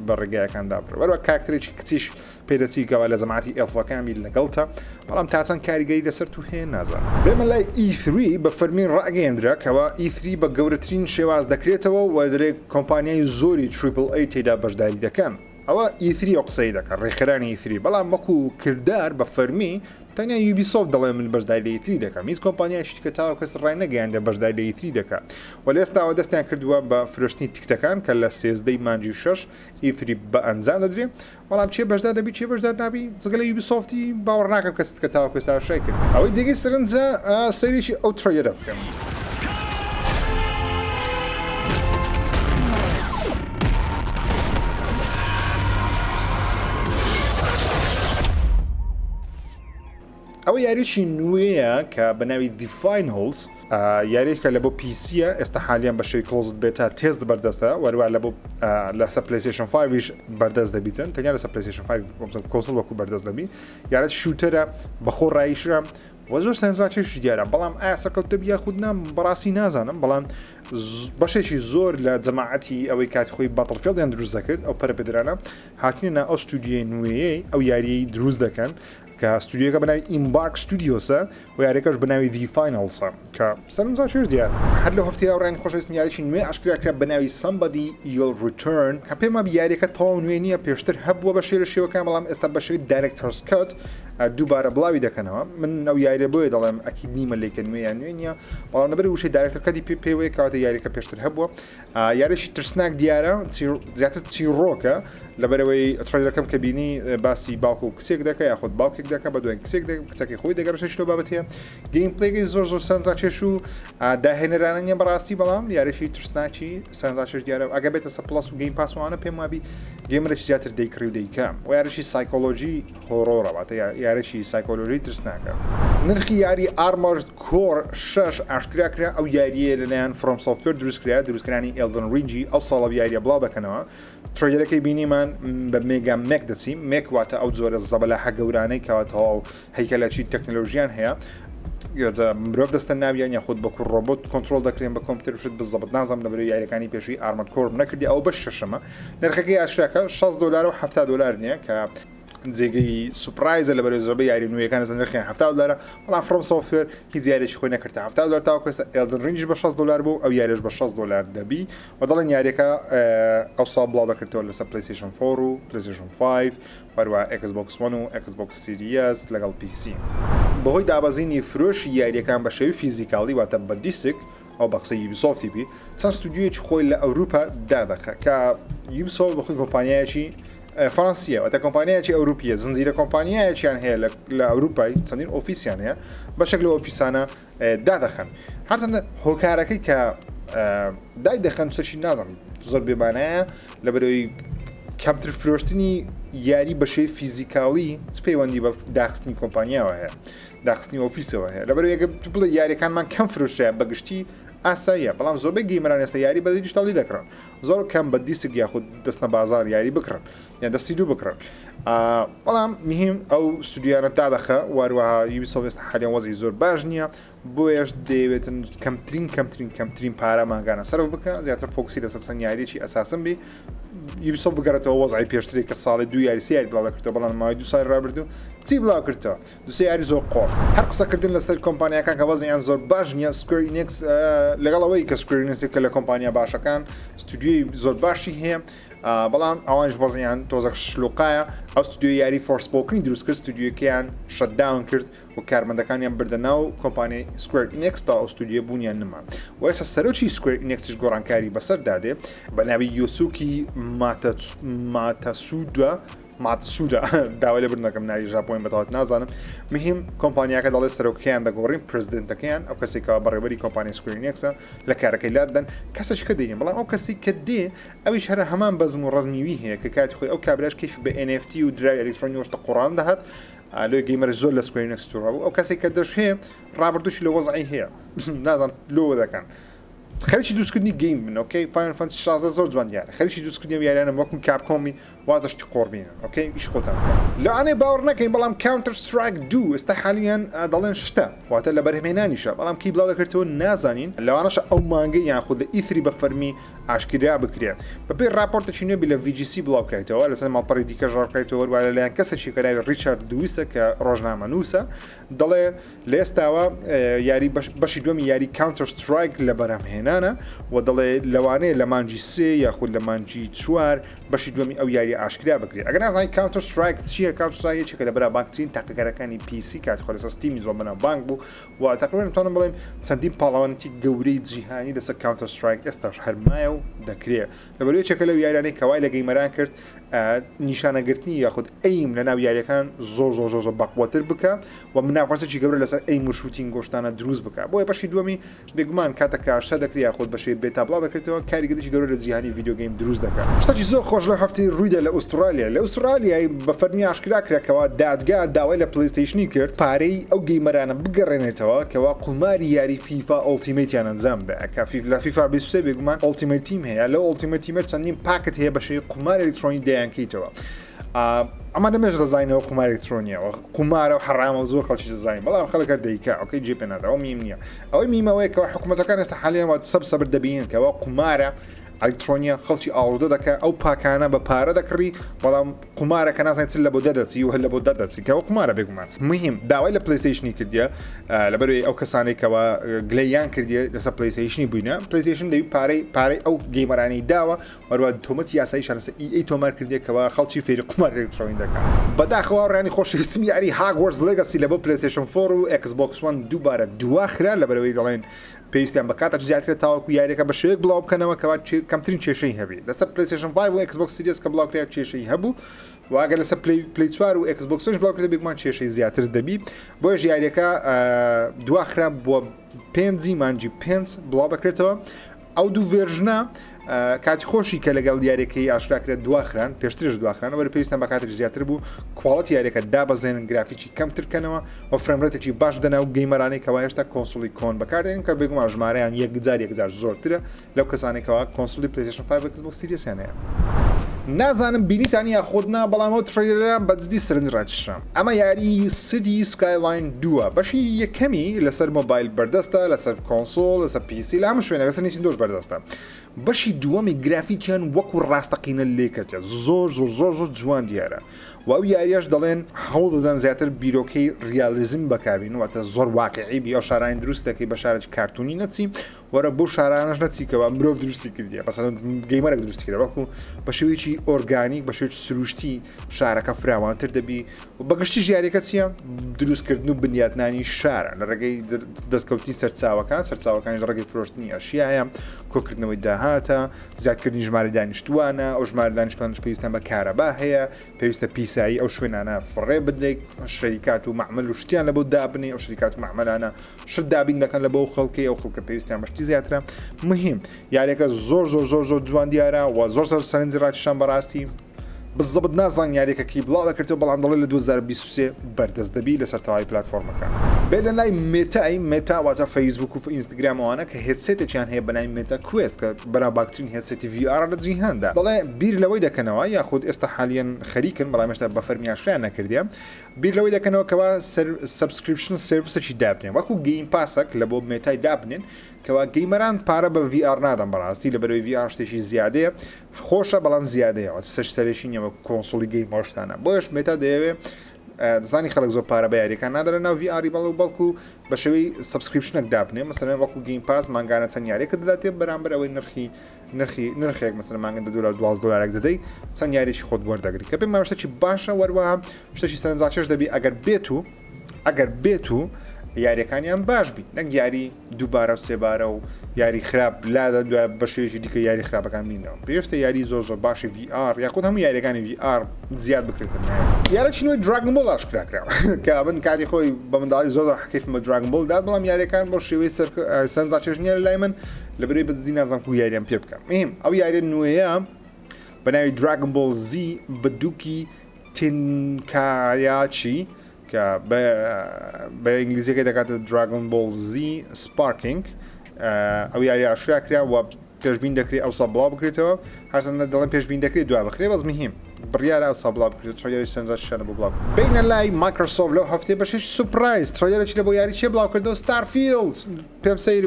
بە ڕێگایەکاندا بڕ وەرە کاکتێکی کچیش پێدەچیکەوە لە زەماتی ئێڵفەکانی لەگەڵتە بەڵام تاچەند کاریگەری لەسەر تو هەیە نازان بێمە لای E3 بە فەرمین ڕاگەیەندرا کەەوە E3 بە گەورەترین شێواز دەکرێتەوە و دەرێک کۆمپانیای زۆری AAA تێدا بەشداری دەکەن ئەوە E3 قسەی دەکەن ڕێکخەرانی E3 بەڵام وەکو کردار بە فەرمی تەنیا Ubisoft دەڵێ من بەشداری لە E3 دەکەم هیچ کۆمپانیایشی کە تاوە کەس ڕای نەگەیاندە بەشداری لە E3 دەکات و لێستاوە دەستیان کردووە بە فرۆشتنی تیکتەکان کە لە 13 مانجی 6 E3 بە ئەنجام دەدرێت بەڵام چێ بەشدار دەبی چێ بەشدار نابی جگە لە Ubisofتی باوەڕ ناکەم کەست کە تاوە کەستا شای کرد ئەوەی جێگەی سەرنجە سەیرێکی ئەو ترۆیلەرە بکەم ئەوە یاریی نوێیە کە بەناوی دیفاینهڵز یاریێکە لە بۆ پیسیە ئێستا حالیان بە شەی کلۆزت بێتە تێست بەردەستە وەروە لە بۆ لەسەر پلیستیشن 5 بەردەست دەبیتن تەنیا لەسەر پلیستیشن 5 کۆنسۆل وەکو بەردەست دەبی یارەت شوتەرە بەخۆ ڕایشرە و زۆر سەرنجاکێشی دیارە بەڵام ئایا سەرکەوت دەبی خودنام بەڕاستی نازانم بەڵام بەشێکی زۆر لە جەماعەتی ئەوەی کاتی خۆی باتڵفیلدیان دروست دەکرد ئەو پەرە پێدرانە هاتنینە ئەو ستودیۆی نوێیەی ئەو یاریی دروست دەکەن کە ستودیۆکە بەناوی ئیمباک ستودیۆسە و یاریەکەش بەناوی دیفاینهڵسە کە سەرنجاکێش دیار هەر لە هەفتەی ئاوڕانی خۆشەویستم یاریی نوێ ئاشکراکرا بەناوی Somebody You'll Return کە پێم وایە یاریەکە تەواو نوێ نییە پێشتر هەبووە بە شێوە شێوەکان بەڵام ئێستا بە شێوەی دایرەکتەرز کەت دووبارە بڵاوی دەکەنەوە من ئەو یاریە بۆیە دەڵێم ئەکی نیمە لێکە نوێیان نوێ نییە بەڵام لەبەر وشەی دایرەکتەرکەتی پێوەیە کاتە یاریەکە پێشتر هەبووە یاریشی ترسناک دیارە زیاتر چیرۆکە لەبەرەوەی ترۆیلەکەم کە بینی باسی باوکو و کچێک دەکە یاخود باوکێک دەکە بە دوای کچێکی خۆی دەگەڕێتش لەو بابەتەیە گەیم پلەیەکی زۆر سەرنجاکێش و داهێنەرانە نیە بەڕاستی بەڵام یاریشی ترسناکی سەرنجاکێش دیارە ئەگە بێتە سە پڵەس و گەیم پاسوانە پێم وابی گەیمەرێکی زیاتر دەیکڕی و دەیکە و یاریشی سایکۆلۆژی هۆڕۆڕەواتە یاریشی سایکۆلۆژی ترسناکە نرخی یاری Armored Core 6 ئاشکراکرا ئەو یاریە لەلایەن From Software دروستکرانی Elden Ring ئەو ساڵە یاریە بڵاو دەکەنەوە ترۆیلەکەی بینیمان بە مێگا مێک دەچین مێک واتە ئەو جۆرە زەبەلە هەگەورانەی کەواتەوە هەیکەلەکی تەکنۆلۆژیان هەیە مرۆڤ دەستە ناویان یاخود بە ڕۆبۆت کۆنتترۆل دەکرێن بە کۆمپیوتەر شت بزەبت نازانم لەبەرەوەی یاریەکانی پێشووی Armored Core نەکردی ئەو بەش شەشەمە نرخەکەی ئاشکراکە $60 و $70 نییە کە جێگەی سوپرایزە لە بەرەوەی زۆربەی یاری نوێیەکان نرخیان $70 بەڵام From Software هیچ یاریێکی خۆی نەکردە $70 تاوەکو Elden Ring بە $60 بوو ئەو یاریش بە $60 دەبی و دەڵێن یاریەکە ئەو ساڵ بڵاو دەکردەوە لەسەر PlayStation 4 و PlayStation 5 وەروە Xbox One و Xbox Series لەگەڵ PC بەهۆی دابەزینی فرۆشی یاریەکان بە شێوی فیزیکاڵی واتە بە دیسک ئەو بە قسەی Ubisoft بی چەند ستودیۆیەکی خۆی لە ئەوروپا دادەخە کە Ubisoft بەخۆی کۆمپانیایەکی فرانسیە واتە کۆمپانیایەکی ئەوروپیە زنجیرە کۆمپانیایەکیان هەیە لە ئەوروپای چەندین ئۆفیسیان هەیە بەشێک لە ئۆفیسانە دادەخەن هەرچەندە هۆکارەکەی کە دای دەخەن شتێکی نازانم زۆر بێمانایە لەبەرەوەی کەمتر فرۆشتنی یاری بەشەی فیزیکاڵی پەیوەندی بە داخستنی کۆمپانیاوە هەیە داخستنی ئۆفیسەوە هەیە لەبەرەوەی ئەگەر بڵێ یاریەکانمان کەم فرۆشتەیە بەگشتی ئاساییە بەڵام زۆربەی گەیمەران ئێستا یاری بە دیجیتاڵی دەکڕن زۆر کەم بە دیسک یاخود دەستنە بازار یاری بکڕن یان دەستی دوو بکڕن بەڵام میهیم ئەو ستودیانە دادەخە واروەها یوبیسۆفت حالیان وەزی زۆر باش نییە بۆیەش دەیەوێتن کەمترین پارە ماگانە سەرف بکە زیاتر فۆکسی لەسەر چەند یاریێکی ئەساسم بی یوبیسۆفت بگەڕێتەوە وەزعی پێشتری کە ساڵی دو یاری سێ یاری بڵاو دەکردەوە بەڵام ماوەی دو سال ڕابردوو چی بڵاو کردەوە دوسێ یاری زۆر قۆڵ هەر قسەکردن لەسەر کۆمپانیەکان کە وەزیان زۆر باش نییە سکوێر ئینکس لەگەڵ ئەوەی کە سکوێر ئینکس کە لە کۆمپانیا باشەکان ستودیۆی زۆر باشی هەیە بەڵام ئەوانش وەزیان تۆزە شلوقایە ئەو ستودیۆ یاری فۆرسپۆکنی دروست کرد ستودیۆکەیان شەتداون کرد و کارمەندەکانیان بردە ناو کۆمپانیای سکوێر ئینکس تا ئەو ستودیۆ بوونیان نما و ئێستا سەرۆکی سکوێر ئینکسش گۆڕانکاری بەسەر دادێ بە ناوی یۆسوکی ماتسودا داوای لە بردنەکەم ناوی ژاپۆین بەتەواوەت نازانم مهم کۆمپانیاکە دەڵێ سەرۆکیان دەگۆڕین پرزیدنتەکەیان ئەو کەسێکەوە بەڕێوەری کۆمپانیای سکوێر ئینکسە لە کارەکەی لادەن کەسێکە دێنین بەڵام ئەو کەسی کە دێ ئەویش هەر هەمان بەزم و ڕزمیوی هەیە کە کاتی خۆی ئەو کابراش کیف بە NFT و دراوی ئەلکترۆنی وەشتە قوڕان دەهات لۆی گەیمەر زۆر لە سکوێر ئینکس تووڕا بوو ئەو کەسێک کە دەش هەیە ڕابردووشی لە وەزعی هەیە نازان لۆ دەکەن خەریکی دروستکردنی گەیم بن ئۆکەی فاین فانتزی 16 زۆر جوان دیارە خەریکی دروستکردنی یاریانە وەکو کاپکۆمی وازشتی قۆڕبینن ئۆکەی ئیش خۆتان لەوانەیە باوەڕ نەکەین بەڵام کاونتر سترایک 2 ئێستا حالیان دەڵێن شتە واتە لە بەرهەمهێنانیشە بەڵام کی بڵاو دەکردەوە نازانین لەوانەش ئەو مانگەی یانخود لە ئیثری بە فەرمی ئاشکرا بکرێت بەپێی راپۆرتێکی نوێ لە VGC بڵاو بکەیتەوە لەسەر ماڵپەڕی دیکەش ڕابکەیتەوە وەروە لەلایەن کەسێکی کە ناوی ریچارد دویسە کە ڕۆژنامەنووسە دەڵێ لە ئێستاوە یاری بەشی دووەمی یاری کاونتر سترایک لە بەرهەمهێنانە و دەڵێ لەوانەیە لە مانجی سێ یاخود لە مانجی چوار بەشی دووەمی ئەو یاری ئاشکرا بکرێت ئەگەر نازانی کاونتر سترایک چییە کاونتر سترایک کە لە بەرابانترین تاقیکارەکانی PC کاتی خۆ لەسەر ستیمی زۆر بەناو بانک بوو و تقریبا نتوانم بڵێم چەندین پاڵەوانێتی گەورەی جیهانی لەسەر کاونتر سترایک ئێستاش هەرمایە و دەکرێت لەبەرەوەی چێکە لەو یاریانەی کەوای لە گەیمەران کرد نیشانەگرتنی یاخود ئەیم لە ناو یاریەکان زۆر بەقوەتر بکە و مناقەسێکی گەورە لەسەر ئەیم و شوتینگ گۆشتانە دروست بکە بۆیە بەشی دووەمی بێگومان کاتەکە شە دەکرێت یاخود بەشێ بێتا بڵاو دەکرێتەوە کاریگەریی گەورە لە جیهانی ڤیدیۆ گەیم دروست دەکات شتێکی زۆر خۆش لە هەفتی ڕوویدا لە ئوسترالیا لە ئوسترالیای بە فەرمی ئاشکرا کراکەوە دادگا داوای لە پلیستیشنی کرد پارەی ئەو گەیمەرانە بگەڕێنێتەوە کەوا قوماری یاری فیفا ئۆڵتیمەیتیان ئەنجام بدە کە لە فیفا 23 بێگومان ئۆڵتیمەت تیم هەیە لە ئۆڵتیمەت تیمە چەندین پاکت هەیە بەشەی قومار ئەلکترۆنی دەیانکەیتەوە ئەمە نەمێژ دەزانینەوە قومار ئەلکترۆنیەوە قومارە و حرامە و زۆر خەڵکی دەزانین بەڵام خەڵکە دەیکا ئۆکەی جێ پێ نادا ئەو میم نییە ئەوەی میمەوەی کەەوە حکوومەتەکان ئێستا حالیان وا سەبر دەبینن کەەوە قومارە ئەلکترۆنیا خەڵکی ئاڵودە دەکە ئەو پاکانە بە پارە دەکڕی بەڵام قومارەکە نازانین چ لە بۆ دەدەچی و هەر لە بۆ دەدەچی کەەوە قومارە بێگومان مهم داوای لە پلیستیشنی کردیە لەبەروی ئەو کەسانێکەوە گلەیان کردیە لەسەر پلیستیشنی بووینە پلیستیشن دەوی پارەی ئەو گەیمەرانی داوە وەروە تۆمەت یاسایی شانسە ئەی تۆمار کردێکەوە خەڵکی فێری قومار ئەلکترۆنی دەکات بەداخەوە ڕانی خۆشویستم یاری هاگوەرز لێگەسی لە بۆ پلیستیشن 4 و Xbox One دووبارە دواخرا لەبەرەوەی دەڵێن پێویستیان بەکاتە زیاتر تاوەکو یاریەکە بە شوەیەک بڵاو بکەنەوە کەوا کەمترین کێشەی هەبی لەسەر پلیستیشن 5 و Xbox Series کە بڵاوکرێت کێشەی هەبوو واگە لەسەر پلی 4 و Xbox بڵاوکرێت بێگومان کێشەی زیاتر دەبی بۆیە یاریەکە دواخرا بۆ 5 مانجی 5 بڵاو دەکرێتەوە ئەو دوو ڤێرژنە کاتی خۆشی کە لەگەڵ دیارێکی ئاشراکرێت دواخران پێشترش دواخران وەرە پێویستان بە کاتێک زیاتر بوو کوڵەتی یاریەکە دابەزێنن گرافیکی کەمترکەنەوە و فرەمرەتێکی باش دەنا و گەیمەرانی کەوا هێشتا کۆنسۆلی کۆن بەکاردێنین کە بێگومان ژمارەیان 1000 زۆرترە لەو کەسانێکەوە کۆنسۆلی پلیستیشن 5 Xbox Series هەیە نازانم بینیتان یا خۆدنا بەڵامەوە تڕیلەران بەجددی سرنج ڕاکێشام ئەمە یاری سیتی سکایلاین 2 بەشی یەکەمی لەسەر مۆبایل بەردەستە لەسەر کۆنسۆل لەسەر PC لە هەموو شوێنە لەسەر نیشتین دۆش بەردەستە بەشی دووەمی گرافیکیان وەکو ڕاستەقینە لێکردە زۆر جوان دیارە و ئەو یاریەش دەڵێن هەوڵ دەدەن زیاتر بیرۆکەی ریالیزم بەکاربین واتە زۆر واقعی بی ئەو شارانی دروست دەکەی بە شارێکی کارتونی نەچی وەرە بۆ شارانەش نەچیکەوە مرۆڤ دروستی کردیە مثلا گەیمەرێک دروستی کردە وەکو بە شێوەیەکی ئۆرگانیک بە شێوەیەکی سروشتی شارەکە فراوانتر دەبی و بەگشتی ژیارێکە چییە دروستکردن و بنیاتنانی شارە لە ڕێگەی دەستکەوتی سەرچاوەکانی لە ڕێگەی فرۆشتنی ئەشیایە کۆکردنەوەی داهاتە زیادکردنی ژمارە دانیشتوانە ئەو ژمارە دانیشتوانش پێویستیان بە کارەبا هەیە پێویستە پیسایی ئەو شوێنانە فڕێ بدەیت شەریکات و معمەل و شتیان لە بۆ دابنێ ئەو شەریکات و معمەلانە شت دابین دەکەن لە بۆ خەڵکی ئەو خەڵکە پێویستیان بەشتی زیاترە مهم یاریەکە زۆر جوان دیارە و زۆر سەرنجی ڕاکێشان بەڕاستی بالضبط نازان یاریەکەکی بڵاو دەکردەوە بەڵام دەڵێ لە 2023 بەردەست دەبی لەسەر تەواوی پلاتفۆرمەکە بێ لە لای مێتا واتە فەیسبوک و ئینستاگرامەوەوانە کە هێدسێتێکیان هەیە بەناوی مێتا کوێست کە بەناوباکترین هێدسێتی VR لە جیهاندا دەڵێ بیر لەوەی دەکەنەوە یاخود ئێستا حالیان خەریکن بەڵام هێشتا بە فەرمیاشیان نەکردیە بیر لەوەی دەکەنەوە کەوا سبسکریپشن سرویسێکی دابنێن وەکو گەیم پاسەک لە بۆ مێتای دابنێن کەوا گەیمەران پارە بە VR نادەن بەڕاستی لە بەرەوەی VR شتێکی زیادەیە خۆشە بەڵام زیادەیە سەرشی نیەوە کۆنسۆلی گەیمەشتانە بۆیش مێتا دەیەوێ دەزانی خەڵک زۆر پارە بە یاریەکان نادەرە ناو VR بەڵ و بەڵکو بە شێوەی سبسکریپشنێک دابنێ مەسەلەن وەکو گەیم پاس مانگانە چەند یاریەکە دەداتێ بەرامبەر ئەوەی نرخێک مەسەلەن مانگە $12 دەدەی چەند یاریشی خۆت وەردەگری کە پێم شتێکی باشە وەروەها شتێکی سەرنجاکێش دەبی ئەگەر بێت و یاریەکانیان باش بی نەک یاری دووبارە و سێبارە و یاری خراپ لادە دوای بە شێوەیەکی دیکە یاری خراپەکان بینەوە پێویستە یاری زۆر باشی VR یاخود هەموو یاریەکانی VR زیاد بکرێتن یارەکی نوێی دراگن بۆڵ ئاشکراکراوە کە بن کاتی خۆی بە منداڵی زۆر حەقیقم بە دراگن بۆڵ داد بەڵام یاریەکان بۆ شێوەی سەرنجاکێش نییە لە لای من لەبەرەوەی بەجددی نازانم و یاریان پێ بکەم ئەو یاریە نوێیە بە ناوی دراگن بۆڵ زی بەدووکی تینکایاچی کە بە ئینگلیزیەکە دەکاتە دراگن بۆڵ زی سپارکینگ ئەو یاری ئاشکراکرا و پێشبین دەکرێت ئەو سا بڵاو بکرێتەوە هەرچەندە دەڵێن پێشبین دەکرێت دوای بخرێ بەس مهم بڕیارە ئەو سا بڵاو بکرێت تڕۆیەری سەرنجاکیشانە بۆ بڵاو بینە لای مایکرۆسۆفت لەو هەفتەیە بەشێکی سوپرایز تڕۆیەرێکی لە بۆ یاری چێ بڵاو کردەوە ستارفیلد پێم سەیر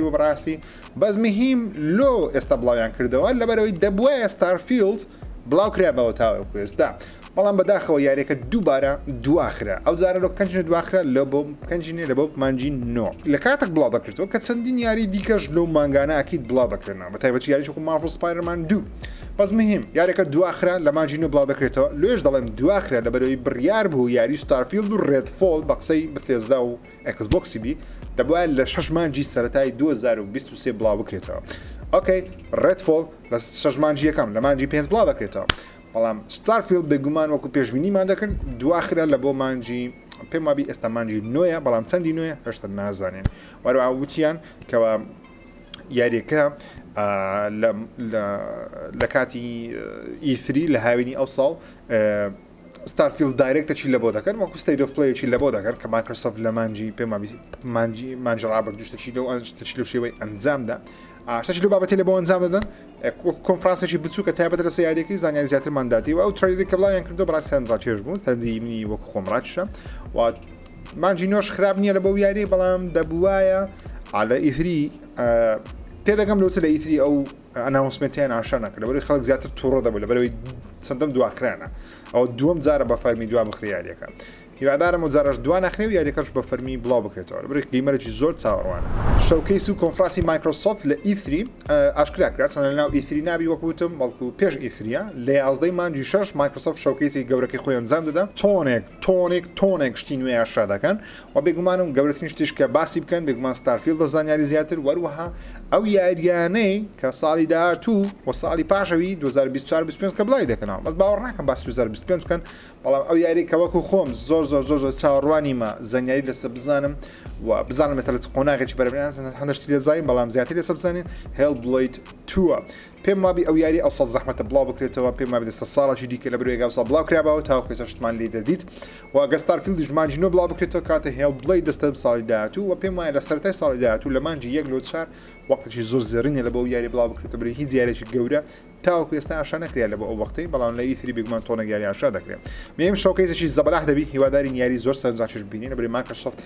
بوو بەڕاستی بەس مهم لۆ ئێستا بڵاویان کردەوە لەبەرەوەی دەبووایە ستارفیلد بڵاو کرابەوە تاوە کوێستا بەڵام بەداخەوە یاریەکە دووبارە دواخرا ئەو جارە لە کەنجینە دواخرا لە بۆ کەنجینێ لە بۆ مانجی نۆ لە کاتێک بڵاو دەکرێتەوە کە چەندین یاری دیکەش لەو مانگانە ئاکیت بڵاو دەکرێنەوە بە تایبەتی یاریی وەکو مارڤڵ سپایدەرمان 2 بەس مهم یاریەکە دواخرا لە مانجی نۆ بڵاو دەکرێتەوە لێش دەڵێن دواخرا لەبەرەوەی بڕیار بوو یاری ستارفیلد و ڕێدفۆڵ بە قسەی بەثێزدا و ئەکسبۆکسی بی دەبووە لە 6 مانجی سەرەتای 2023 بڵاو بکرێتەوە ئۆکەی ڕێدفۆڵ لە 6 مانجی یەکەم لە مانجی 5 بڵاو دەکرێتەوە بەڵام ستارفیلد بێگومان وەکو پێشبینیمان دەکرد دواخرا لە بۆ مانجی پێم وابی ئێستا مانجی نوێە بەڵام چەندی نوێ هێشتا نازانین وەروە وتیان کەوە یاریەکە لە کاتی E3 لە هاوینی ئەو ساڵ ستارفیلد دایرێکتەکی لە بۆ دەکەن وەکو ستیت ئۆف پلەیەکی لە بۆ دەکەن کە مایکرۆسۆفت لە مانجی پێم وابی مانجی ڕابردوشتێکی لەو شێوەی ئەنجامدا شتێکی لە بابەتی لە بۆ ئەنجام دەدەن کۆنفرانسێکی بچووکە تایبەت لە سەیارێکی زانیاری زیاترمانداتی و ئەو تڕیری کە بڵاویان کردو بەڕاستی سەرنجاکێش بوون سەرنجی منی وەکو خۆمڕاتشە و مانجی نۆش خراپ نییە لە بەو یاری بەڵام دەبوایە لە ئیفری تێدەگەم لەوچە لە ئیتری ئەو ئەناونسمنتیان ئاشا نەکرد لەبەرەوەی خەڵک زیاتر تووڕە دەبوو لەبەرەوەی چەندەم دواخرانە ئەو دووەم جارە بە فەرمی دوا بخرێ یاریەکە هیوادارم و جارش دوا نەخرێ و یاریەکەش بە فەرمی بڵاو بکرێتەوە لەبەرەوەی گەیمەرێکی زۆر چاوەڕوانە شەوکەیس و کۆنفرانسی مایکرۆسۆفت لە E3 ئاشکرا کرد چەندە لەناو E3 نابی وەکوتم بەڵکو پێش E3 لە 11 مانجی 6 مایکرۆسۆفت شەوکەیسی گەورەکەی خۆی ئەنجام دەدا تۆنێک شتی نوێ ئاشا دەکەن و بێگومانم گەورەترین شتیش کە باسی بکەن بێگومان ستارفیلد زانیاری زیاتر وەروەها ئەو یاریانەی کە ساڵی داهاتوو و ساڵی پاشەوی 2024 کە بڵای دەکەنەوە بەس باوەڕ ناکەم باسی 2025 بکەن بەڵام ئەو یاری کە وەکو خۆم زۆر چاوەڕوانیمە زانیاری لەسەر بزانم و بزانم ئێستا لە قۆناغێکی بەرەبران هەندشتی لێزانین بەڵام زیاتر لەسەر بزانین هێلبلەید 2 پێم وابی ئەو یاری ئەو سەد زەحمەتە بڵاو بکرێتەوە پێم وابی دەستە ساڵێکی دیکە لە بەروێ ئەو ساڵ بڵاو کرابەوە تا کەسە شتمان لێ دەدیت و ئەگە ستارفیلدیش مانجی نۆ بڵاو بکرێتەوە کاتە هێلبلەید دەستە ساڵی داهاتوو و پێم وایە لە سەرەتای ساڵی داهاتوو لە مانجی 1 لۆ 4 وەختێکی زۆر زێڕینە لە بۆ یاری بڵاو بکرێتەوە بەرەوەی هیچ یارێکی گەورە تاوەکو ئێستا ئاشا نەکرێت لە بۆ ئەو وەختەی بەڵام لە E3 بێگومان تۆنە یاری ئاشا دەکرێت مێم شەوکەیسێکی زەبەلاح دەبی هیوادارین یاری زۆر سەرنجاکێش ببینین لەبەرەوەی مایکرۆسۆفت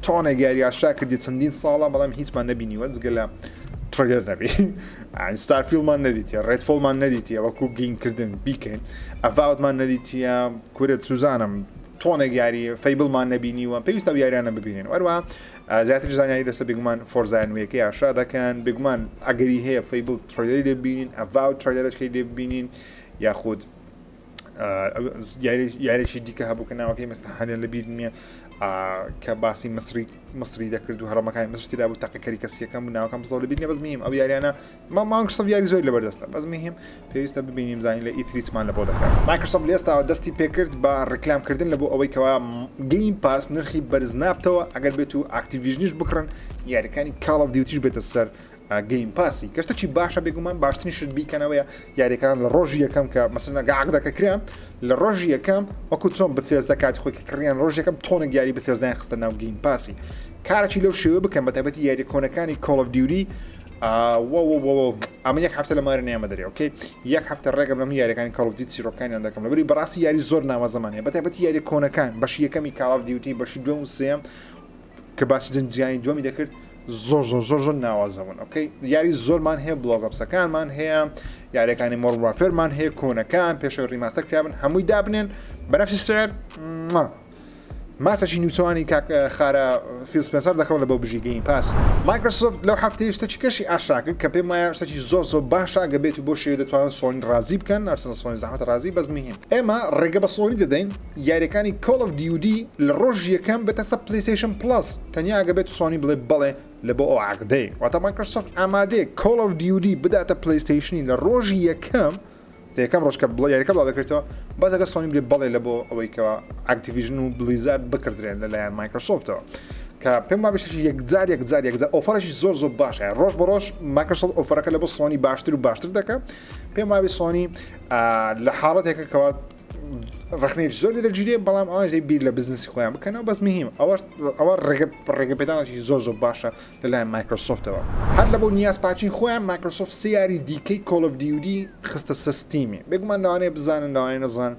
تۆنە یاری ئاشا کردی چەندین ساڵە بەڵام هیچمان نەبینیوە جگە لە تڕگەر نەبی ستارفیلدمان نەدیتیە ڕێدفۆڵمان نەدیتیە وەکو گینکردن بیکەین ئەڤاوتمان نەدیتیە کورێت سوزانم تۆنێک یاری فەیبڵمان نبینیوە پێویستە یاریانە ببینین وەروە زیاتر زانیاری لەسەر بێگومان فۆرزای نوێیەکەی ئاشا دەکەن بێگومان ئەگەری هەیە فەیبڵ تڕێدەری لێ ببینین ئەڤاو تڕێدەرەکەی لێ ببینین یاخود یاریێکی دیکە هەبوو کە ناوەکەی مەستەحانیان لەبیر نییە کە باسی مصری دەکرد و هەڕەمەکانی مەسرتیدا بوو تاقیکەری کەسیەکەم و ناوەکەم بزڵ لەبیر نیە بەس مهم ئەو یاریانە مایکرۆسۆفت یاری زۆر لەبەردەستە بەس مهم پێویستە ببینیم زانین لە ئیتریچمان لە بۆ دەکات مایکرۆسۆفت لێستاوە دەستی پێکرد بە ڕکلامکردن لە بۆ ئەوەی کەوا گەیم پاس نرخی بەرز نابتەوە ئەگەر بێت و ئاکتیڤیژنیش بکڕن یاریەکانی کاڵ ئۆف دیوتیش بێتە سەر گەیم پاسی کەشتە چی باشە بێگومان باشترین شت بیکەنەوەیە یاریەکان لە ڕۆژی یەکەم کە مەسەلەن گاعک دەکەکرێن لە ڕۆژی یەکەم وەکو چۆن بەفێزدا کاتی خۆی کڕیان ڕۆژ یەکەم تۆنێک یاری بەفێزدان خستە ناو گەیم پاسی کارێکی لەو شێوە بکەم بە تایبەتی یاری کۆنەکانی کۆڵ ئۆف دیوتی ئەمە یەک هەفتە لە مارە نیامە دەرێ ئۆکەی یەک هەفتە ڕێگەم لەم یاریەکانی کۆڵ ئۆف دیوتی چیرۆکانیان دەکەم لەبەری بەڕاستی یاری زۆر ناوازەمان هەیە بە تایبەتی یاری کۆنەکان بەشی یەکەمی کاڵ ئۆف دیوتی بەشی دووەم و سێم کە باسی جنجیانی دووەمی دەکرد زۆر ناوازەبوون ئۆکەی یاری زۆرمان هەیە بڵۆگەپسەکانمان هەیە یاریەکانی مۆرن وارفێرمان هەیە کۆنەکان پێشەوە ڕیماستەر کرابن هەمووی دابنێن بەنەفسی سێر ماسەی نووسوانی کاک خارە فیل سپێنسەر دەکەون لە بۆ بژی گەیم پاس مایکرۆسۆفت لەو هەفتەیە شتێکی کەشی ئاشاکرد کە پێم وایە شتێکی زۆر باشە گە بێت و بۆ شێوە دەتوانن سۆنی ڕازی بکەن ئەرسنە سۆنی زەحمەت ڕازی بەس مهم ئێمە ڕێگە بە سۆنی دەدەین یاریەکانی کۆڵ ئۆف دیوتی لە ڕۆژ یەکەم بێتە سە پلەیستیشن پلەس تەنیا گە بێت سۆنی بڵێ بەڵێ لە بۆ ئەو عەقدەی واتە مایکرۆسۆفت ئامادەیە کۆڵ ئۆف دیوتی بداتە پلەیستیشنی لە ڕۆژی یەکەم یەکەم ڕۆژکە یاریەکە بڵاو دەکرێتەوە بەزەکە سۆنی بێ بەڵێ لە بۆ ئەوەی کەەوە ئاکتیڤیژن و بلیزارد بکردرێن لەلایەن مایکرۆسۆفتەوە کە پێم با بێشتێکی یەکجار ئۆفەرێکی زۆر باشە ڕۆژ بە ڕۆژ مایکرۆسۆفت ئۆفەرەکە لە بۆ سۆنی باشتر و باشتر دەکات پێم وابێ سۆنی لە حاڵەتێکە کەەوە ڕخنێک زۆری دەگیرێ بەڵام ئەوژەی بیر لە بزنسی خۆیان بکەنەوە بەس مهم ئەوە ڕێگەپێدانێکی زۆر باشە لەلایەن مایکرۆسۆفتەوە هەر لە بۆ نیاز پاچین خۆیان مایکرۆسۆفت سێ یاری دیکەی کۆڵ ئۆف دیوتی خستە سە ستیمی بێگومان لەوانەیە بزانن لەوانەیە نەزان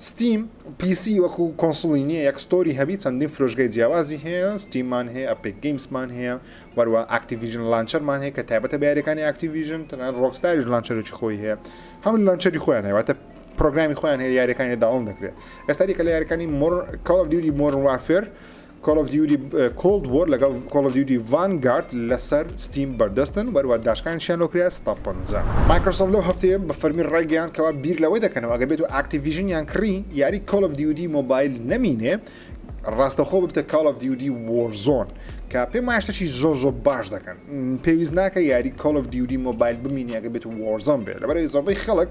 ستیم پیسی وەکو کۆنسۆڵی نییە یەک ستۆری هەبی چەندین فرۆژگای جیاوازی هەیە ستیممان هەیە ئەپێک گەیمسمان هەیە وەروە ئاکتیڤیژن لانچەرمان هەیە کە تایبەتە بە یاریەکانی ئاکتیڤیژن تەنانەت ڕۆکستاریش لانچەرێکی خۆی هەیە هەموو لانچەری خۆیان هەیە واتە پرۆگرامی خۆیان هەیە یاریەکانی داڵن دەکرێت ئێستاری کە لە یاریەکانی کۆڵ ئۆف دیوتی مۆرن وارفێر کۆڵ ئۆف دیوتی کۆڵد وۆر لەگەڵ کۆڵ ئۆف دیوتی ڤانگارد لەسەر ستیم بەردەستن وەروە داشکانیشیان لۆکریا ستا 50 مایکرۆسۆفت لەو هەفتەیە بە فەرمی ڕێگەیان کەوا بیر لەوەی دەکەنەوە ئەگە بێت و ئاکتیڤیژنیان کڕی یاری کۆڵ ئۆف دیوتی مۆبایل نەمینێ ڕاستەخۆ ببتە کۆڵ ئۆف دیوتی وۆرزۆن کە پێم وایە شتێکی زۆر باش دەکەن پێویست ناکە یاری کۆڵ ئۆف دیوتی مۆبایل بمینی ئەگە بێت و وۆرزۆن بێت لەبەرەوەی زۆربەی خەڵک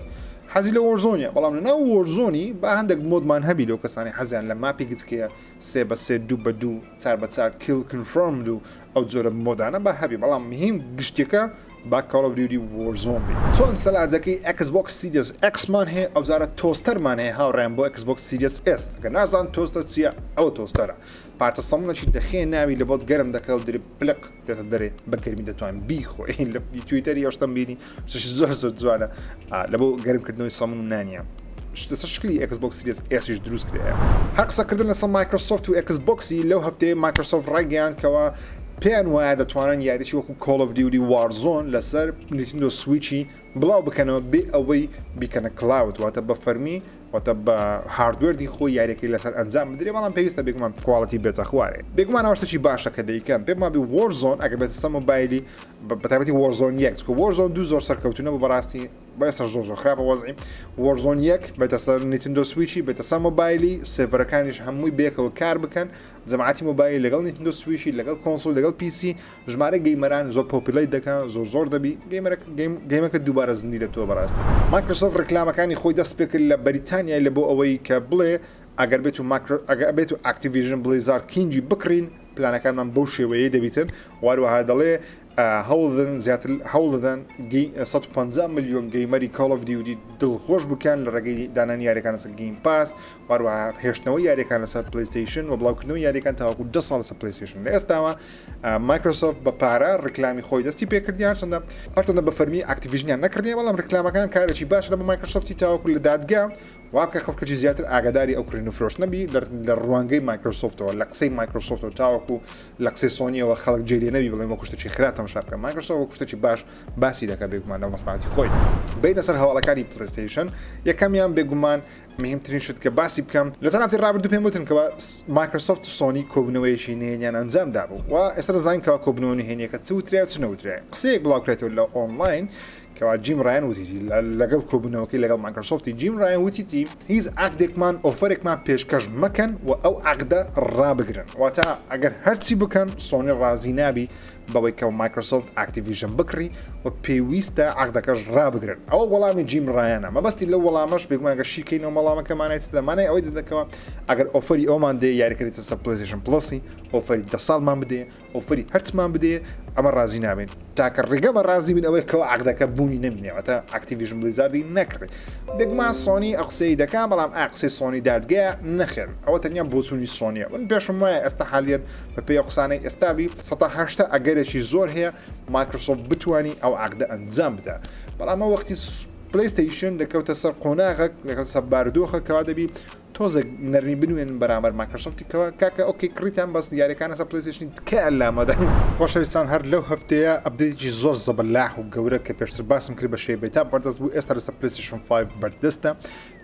حەزی لە وەرزۆنیە بەڵام لە ناو وەرزۆنی با هەندێک مۆدمان هەبی لەو کەسانی حەزیان لە ماپی گچکەیە 3x3 2x2 4x4 کیل کنفرمد و ئەو جۆرە مۆدانە با هەبی بەڵام مهم گشتێکە با کۆڵ ئۆف دیوتی وەرزۆن بێت چۆن سەلاجەکەی ئەکسبۆکس سیریس ئەکسمان هەیە ئەوزارە تۆستەرمان هەیە هاوڕێیان بۆ ئەکسبۆکس سیریس ئس ئەگەر نازان تۆستەر چییە ئەوە تۆستەرە پارتە سەمونەکی دەخێ ناوی لە بۆت گەرم دەکە و دەری پلق دێتە دەرێ بە گەرمی دەتوانین بیخۆی لە تویتەری هەشتم بینی زۆر جوانە لە بۆ گەرمکردنەوەی سەمون و نانیە شتە شکلی ئەکسبۆکس سیریس ئسیش دروست کرێ هەر قسەکردن لەسەر مایکرۆسۆفت و ئەکسبۆکسی لەو هەفتەیە مایکرۆسۆفت ڕێگەیان کەوە پێیان وایە دەتوانن یاریی وەکو کۆڵ ئۆف دیوتی وارزۆن لەسەر نیتیندۆ سویچی بڵاو بکەنەوە بێ ئەوەی بیکەنە کلااود واتە بە فەرمی واتە بە هاردوێردی خۆی یاریەکەی لەسەر ئەنجام بدرێ بەڵام پێویستە بێگومان کوالڵەتی بێتە خوارێ بێگومان ئەوشتەی باشە کە دەیکەن پێم وابێ وۆرزۆن ئەگە بێتە سە مۆبایلی بەتایبەتی وۆرزۆن یەک چکە وۆرزۆن دوو زۆر سەرکەوتونە بە بەڕاستی بەێستا زۆر خراپە وەزعیم وۆرزۆن یەک بێتە سەر نیتیندۆ سویچی بێتە سە مۆبایلی سێڤەرەکانیش هەمووی بێکەوە کار بکەن جەماعەتی مۆبایل لەگەڵ نیتیندۆ سویچی لەگەڵ کۆنسۆل لەگەڵ پیسی ژمارە گەیمەران زۆر پۆپیلەیت دەکەن زۆر دەبی گەیمەکە دووبارە زندی دەبتەوە بەڕاستی مایکرۆسۆفت ڕکلامەکانی خۆی دەست پێ کرد لە بەریتانیا لە بۆ ئەوەی کە بڵێ ئەگەر بێت و ئاکتیڤیژن بلیزارد کینجی بکڕین پلانەکانمان بەو شێوەیە دەبیتن واروەها دەڵێ هەوڵدن زیاتر هەوڵدەدەن 150 ملیۆن گەیمەری کۆڵ ئۆف دیوتی دڵخۆش بکەن لە ڕێگەی دانانی یاریەکان لەسەر گەیم پاس واروەها هێشتنەوەی یاریەکان لەسەر پلەیستیشن و بڵاوکردنەوەی یاریەکان تاوەکو 2 ساڵ لەسەر پلەیستیشن لە ئێستاوە مایکرۆسۆفت بە پارە ڕکلامی خۆی دەستی پێکردیان هەرچەندە بە فەرمی ئاکتیڤیژنیان نەکردیان بەڵام ڕکلامەکان کارێکی باش لە بە مایکرۆسۆفتی تاوەکو لە دادگا واکە خەڵکەی زیاتر ئاگاداری ئەو کڕین و فرۆش نەبی لە ڕوانگەی مایکرۆسۆفتەوە لە قسەی مایکرۆسۆفت و تاوەکو لە قسەی سۆنیەوە خەڵک جێلێ نەبی بڵێ وەکو شتێکی خراپە شابکە مایکرۆسۆفت شتێکی باش باسی دەکە بێگومان لەو مەسڵاتی خۆی بینە سەر هەواڵەکانی پلەیستیشن یەکەمیان بێگومان مهمترین شت کە باسی بکەم لە تەناتی ڕابردوو پێم وتن کەەوە مایکرۆسۆفت و سۆنی کۆبنەوەیەکی نهێنیان ئەنجامدا بوو و ئێستا دەزانکەوە کۆبنەوە نهێنیەکە چ وتریا چ نەوترای قسەیەک بڵاوکرێتەوە لە ئۆنلاین کەوا جیم ڕایان وتیتی لەگەڵ کۆبوونەوەکەی لەگەڵ مایکرۆسۆفتی جیم ڕایان وتیتی هیچ عقدێکمان ئۆفەرێکمان پێشکەش مەکەن و ئەو عقدە ڕابگرن واتە ئەگەر هەرچی بکەن سۆنی ڕازی نابی بەوەی کە مایکرۆسۆفت ئاکتیڤیژن بکڕی و پێویستە عقدەکەش ڕابگرن ئەوە وەڵامی جیم ڕایانە مەبەستی لەو وەڵامەش بێگومانگە شیکەینەوە مەڵامەکەمانای دەمانای ئەوەی دەکەوە ئەگەر ئۆفەری ئەومان دێ یاریکردێتە سەر پلەیستیشن پلەسی ئۆفەری 10 ساڵمان بدێ ئۆفەری هەرچمان بدێ ئەمە ڕازی نابین تاکە ڕێگەمە ڕازی بین ئەوەی کەەوە عقدەکە بوونی نەمینێتە ئاکتیڤیژن بلیزاردی نەکرێت بێگومان سۆنی ئەقسەی دەکا بەڵام ئاقسەی سۆنی دادگەیە نەخێن ئەوە تەنیا بۆچوونی سۆنیە من پێشم وایە ئێستا حالیت بە پێی قسانەی ئێستابی 1970 ئەگەرێکی زۆر هەیە مایکرۆسۆفت بتوانی ئەو عقدە ئەنجام بدە بەڵام وەختی پلەیستیشن دەکەوتە سەر قۆناغەک دەکەوتە سەر بارودۆخە کەوا دەبی تۆزێک نەرمی بنوێن بەرامبەر مایکرۆسۆفتی کەوە کاکە ئۆکەی کڕیتان بەس یاریەکانە سەر پلەیستیشنی تکە لامەدا خۆشەویستان هەر لەو هەفتەیە ئەپدێتێکی زۆر زەبەلاح و گەورە کە پێشتر باسم کرد بە شێوەی تا بەردەست بوو ئێستا لەسەر پلەیستیشن 5 بەردەستە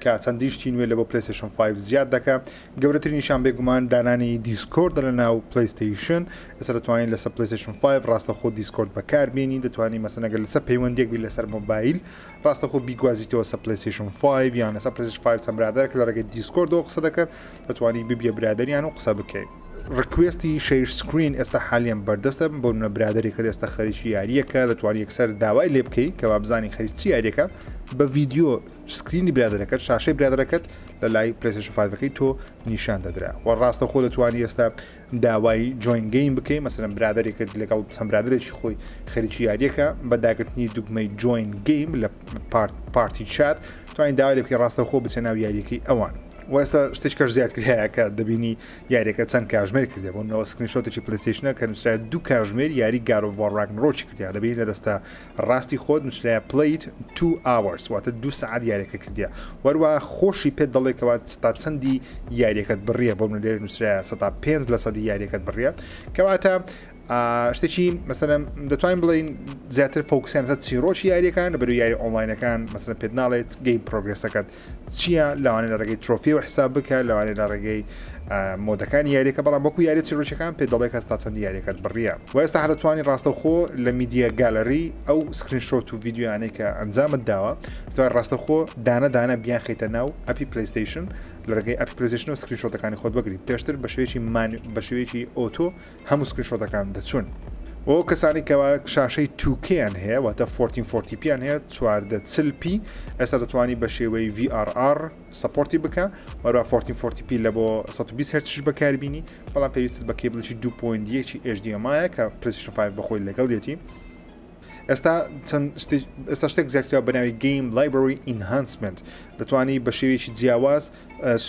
کە چەندیشتی نوێ لە بۆ پلەیستیشن 5 زیاد دەکات گەورەترینیشان بێگومان دانانی دیسکۆرد لە ناو پلەیستیشن ئێستا دەتوانین لەسەر پلەیستیشن 5 ڕاستەخۆ دیسکۆرد بەکاربێنی دەتوانین مەسەنەگەر لەسەر پەیوەندێک بی لەسەر مۆبایل ڕاستەخۆ بیگوازیتەوە سەر پلەیستیشن 5 یان لەسەر پلەیستیشن 5 چەند برادەرێک لە ڕێگەی دیسکۆردەوە قسە دەکەن دەتوانی ببیە برادریان و قسە بکەین ڕکوێستی شیر سکرین ئێستا حالیان بەردەستە بۆ نە برادێکە ئێستا خەریکی یاریەکە دەتوانانی یەکسەر داوای لێ بکەیت کە بابزانی خەریکی یاریەکە بە ڤیددیۆ سکرینی برادەکەت شاشەی برادەکەت لە لای پلەیستیشن 5ەکەی تۆ نیشان دەدرا و ڕاستە خۆ دەتوانی ئێستا داوای جوین گەیم بکەین مەسەرەن برادێکت لەگەڵ چەند برادێکی خۆی خەریکی یاریەکە بە داگرتنی دوگمەی جوین گەیم لە پارتی چات توانین داوای لێ بکەی ڕاستە خۆ بچێ ناو یاریەکەی ئەوان وەستا شتێکەش زیادکرایە کە دەبینی یاریەکە چەند کاژمێر کردێ بۆ نەوە سکرینشۆتێکی پلەیستیشنە کە نووسرای دوو کاژمێر یاری گارۆڤڕاک ڕۆچی کردیا دەبینی لە دەستە ڕاستی خۆت نووسرای پلیت 2 hours واتە 2 سعات یاریەکە کردیا وەروە خۆشی پێت دەڵێکەوە تا چەندی یاریەکەت بڕیە بۆ لێر نووسرای 5% یاریەکەت بڕیە کەواتە شتێکی مەسەلەن دەتوانین بڵین زیاتر فۆکسیان لەسەر چیرۆکی یاریەکان لە بەرو یاری ئۆنلاینەکان مەسەلەن پێت ناڵێت گەیم پرۆگرێسەکەت چییە لەوانێت لە ڕێگەی ترۆفی و حساب بکە لەوانێت لە ڕێگەی مۆدەکانی یاریەکە بەڵام وەکو یاری چیرۆکیەکان پێ دەڵێت هەستا چەند یاریەکەت بڕیە و ئێستا هەر دەتوانین ڕاستەخۆ لە میدیە گالەری ئەو سکرینشۆت و ڤیددیویانەی کە ئەنجامت داوە دەتوانین ڕاستەخۆ دانە بیان خیتە ناو ئەپی پلەیستیشن لە ڕێگەی ئەپی پلەیستیشن و سکرینشۆتەکانی خۆت بگری پێشتر بە شێوەیەکی ئۆتۆ هەموو سکرینشۆتەکان دەچون ئەو کەسانی کەوا شاشەی 2کیان هەیە واتە 1440پیان هەیە 440p ئێستا دەتوانانی بە شێوەی VRR سپۆرتی بکە وەرە 1440p لە بۆ 120 هرتز بەکاربینی بەڵام پێویستت بە کێبلێکی 2.1 HDMI کە پلەیستیشن 5 بەخۆی لەگەڵ دێتی ئێستا شتێک زیاترا بەناوی گەیم لایبرری ئینهانسمنت دەتوانی بە شێوەیەکی جیاواز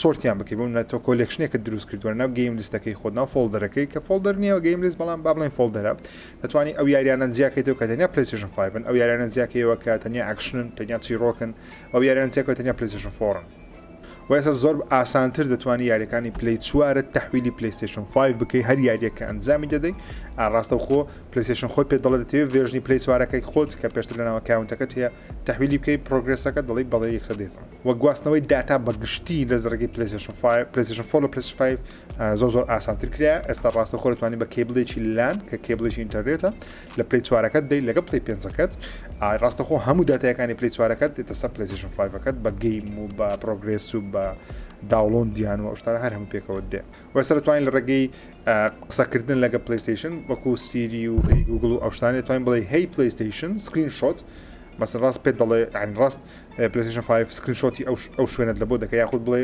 سۆرتیان بکەی بۆ تۆ کۆلێکشنێکە دروست کردووە ناو گەیم لیستەکەی خۆت ناو فۆلدەرەکەی کە فۆلدەر نییە گەیم لیست بەڵام با بڵین فۆلدەرە دەتوانی ئەو یاریانە زیاکەیتەوە کە تەنیا پلەیستیشن 5 ئەو یاریانە زیاکەیەوە کە تەنیا ئەکشنن تەنیا چیرۆکن ئەو یاریان زیاکەوە تەنیا پلەیستیشن 4 و ئێستا زۆر ئاسانتر دەتوانی یاریەکانی پلی 4 تەحویلی پلەیستیشن 5 بکەی هەر یاریەکە ئەنجامی دەدەی ئاڕاستە خۆ پلەیستیشن خۆی پێ دەڵێت دەتەوێت ڤێژنی پلی 4ەکەی خۆت کە پێشتر لەناو ئەکاونتەکەت هەیە تەحویلی بکەی پرۆگرێسەکە دەڵی بەڵێ یەکسە دێتەوە وە گواستنەوەی داتا بەگشتی لە زەرگی پلەیستیشن 4 و پلەیستیشن 5 زۆر ئاسانتر کرا ئێستا ڕاستە خۆ دەتوانانی بە کێبلێکی لان کە کێبلێکی ئینتەرنێتە لە پلی 4ەکەت دەی لەگە پلی 5ەکەت ڕاستە خۆ هەموو داتایەکانی پلی 4ەکەت دێتە سەر پلەیستیشن 5ەکەت بە گەیم و بە پرۆگرێس و بە داوڵۆن دیان و ئەوشتانە هەر هەموو پێکەوە دێ وەسەر دەتوانین لە ڕێگەی قسەکردن لەگە پلەیستیشن وەکو سیری و گوگل و ئەوشتانێت توانین بڵێ هەی پلەیستیشن سکرین شۆت مەسەن ڕاست پێت دەڵێ عین ڕاست پلەیستیشن 5 سکرینشۆتی ئەو شوێنت لە بۆ دەکە یاخود بڵێ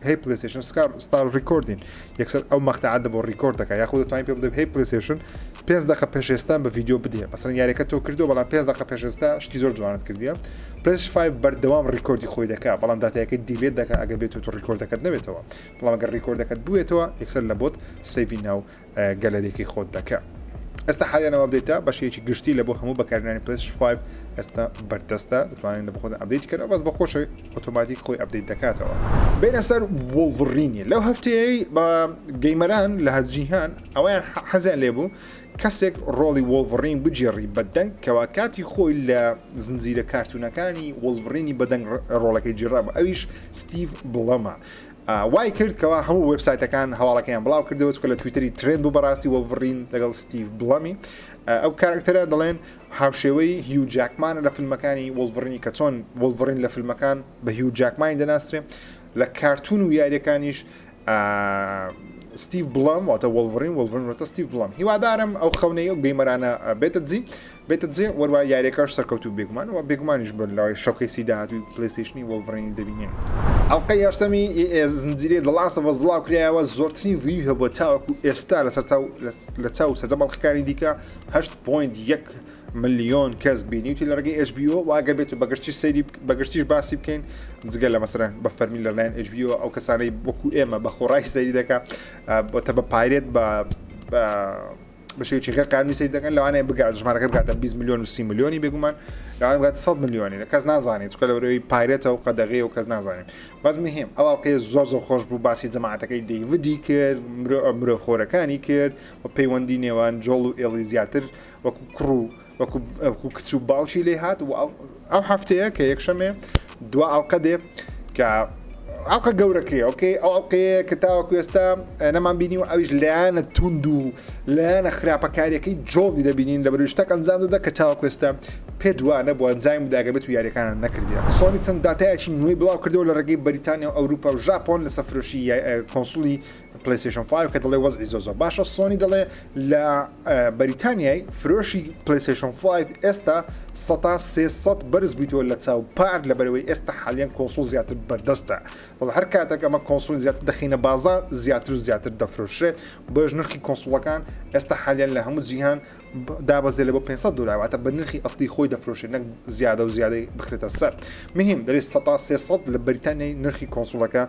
هەی پلەیستیشن ستار ڕیکۆردین یەکسەر ئەو مەقتەعات بۆ ڕیکۆرد دەکە یاخود دەتوانین پێ بڵێ هەی پلەیستیشن 5 دقیقە پێش ئێستا بە ڤیدیۆ بدێ مەسەن یاریەکە تۆ کردو بەڵام 5 دقیقە پێش ئێستا شتی زۆر جوانت کردیە پلەیستیشن 5 بەردەوام ڕیکۆردی خۆی دەکات بەڵام داتایەکەی دیلێت دەکات ئەگەر بێت تۆ ڕیکۆردەکەت نەبێتەوە بەڵام ئەگەر ڕیکۆردەکەت بوێتەوە یەکسەر لە بۆت سەیڤی ناو گەلەریەکەی خۆت دەکات ئێستا حالانەوە بدەیتە بەشەیەکی گشتی لە بۆ هەموو بەکارهێنانی پلەیستیشن 5 ئێستا بەردەستە دەتوانین لە بەخۆدا ئەپدەیت کردن بەس بە خۆشی ئۆتۆماتیک خۆی ئەپدەیت دەکاتەوە بینە سەر وۆڵڤڕینی لەو هەفتەیە بە گەیمەران لە هەرجیهان ئەویان حەزیان لێبوو کەسێک ڕۆڵی وۆڵڤەرین بجێڕی بەدەنگ کەوا کاتی خۆی لە زنجیرە کارتونەکانی وۆڵڤەرینی بەدەنگ ڕۆڵەکەی جێڕا بە ئەویش ستیڤ بڵەمە. وای کرد کەوا هەموو وێبسایتەکان هەواڵەکەیان بڵاو کردەوە چکە لە تویتەری ترند و بەڕاستی وۆڵڤەرین لەگەڵ ستیڤ بڵەمی ئەو کارکتەرە دەڵێن هاوشێوەی هیو جاکمانە لە فیلمەکانی وۆڵڤەرینی کە چۆن وۆڵڤەرین لە فیلمەکان بە هیو جاکمانی دەناسرێ لە کارتون و یاریەکانیش ستیڤ بڵام واتە وۆڵڤەرین ستیڤ بڵام هیوادارم ئەو خەونەی و گەیمەرانە بێتە جێ وەروە یاریەکەش سەرکەوتو بێگومان و بێگومانیش بن لەوەی شەوکەی سیداهاتوی پلەیستیشنی وۆڵڤەرینی دەبینین. ئەڵلقەی هەشتەمی زنجیرەی The Last of Us بڵاو کرایەوە زۆرترین ڤیو هەبووە تاوەکو ئێستا لە چاو سەرجە بەڵقەکانی دیکە 8.1 ملیۆن کەس بینیوتی لە ڕێگەی HBO واگە بێت و بەگشتیش باسی بکەین جگە لە مەسەرەن بە فەرمی لەلایەن HBO ئەو کەسانەی وەکو ئێمە بە خۆڕای سەیری دەکا بۆتە بە پایرێت بە شێوکی غێر قانونی سەیری دەکەن لەوانەیە بگات ژمارەکە بگاتە 20 میلیۆن و 30 میلیۆنی بێگومان لەوانە بگاتە 100 میلیۆنی کەس نازانێت چکە لەبەرەوەی پایرێتەوە و قەدەغی و کەس نازانێت بەس مهم ئەو ئەڵقەیە زۆر خۆش بوو باسی جەماعەتەکەی دەیڤدی کرد مرۆڤخۆرەکانی کرد و پەیوەندی نێوان جۆڵ و ئێڵی زیاتر وەکو کوڕ وەکو کچ و باوکی لێ هات و ئەو هەفتەیە کە یەکشەمێ دو ئەڵقە دێ کە ئەڵقە گەورەکەی ئۆکەی ئەو ئەڵقەیە کە تاوەکو ئێستا نەمان بینی و ئەویش لایەنە توند و لایەنە خراپەکاریەکەی جۆڵی دەبینین لە بەروی شتێک ئەنجام دەدا کە تاوەکو ئێستا پێ دوانە بۆ ئەنجام داگەبێت و یاریەکانە نەکردیان سۆنی چەند داتایەکی نوێی بڵاو کردەوە لە ڕێگەی بەریتانیا و ئەوروپا و ژاپۆن لە سەفرۆشی کۆنسولی پلیستیشن 5 کە دەڵێ وەزعی زۆر باشە سۆنی دەڵێ لە بەریتانیای فرۆشی پلیستیشن 5 ئێستا 300 بەرز بوویتەوە لە چاو پار لە بەرەوەی ئێستا حالیان کۆنسول زیاتر بەردەستە هەر کاتێک ئەمە کۆنسول زیاتر دەخینە بازار زیاتر و زیاتر دەفرۆشرێت بۆش نرخی کۆنسولەکان ئێستا حالیان لە هەموو جیهان دابەزێ لە بۆ 500 دلار واتە بە نرخی ئەستی خۆی دەفرۆشێت نەک زیادە و زیادەی بخرێتە سەر مهم دەری 300 لە بەریتانیای نرخی کۆنسولەکە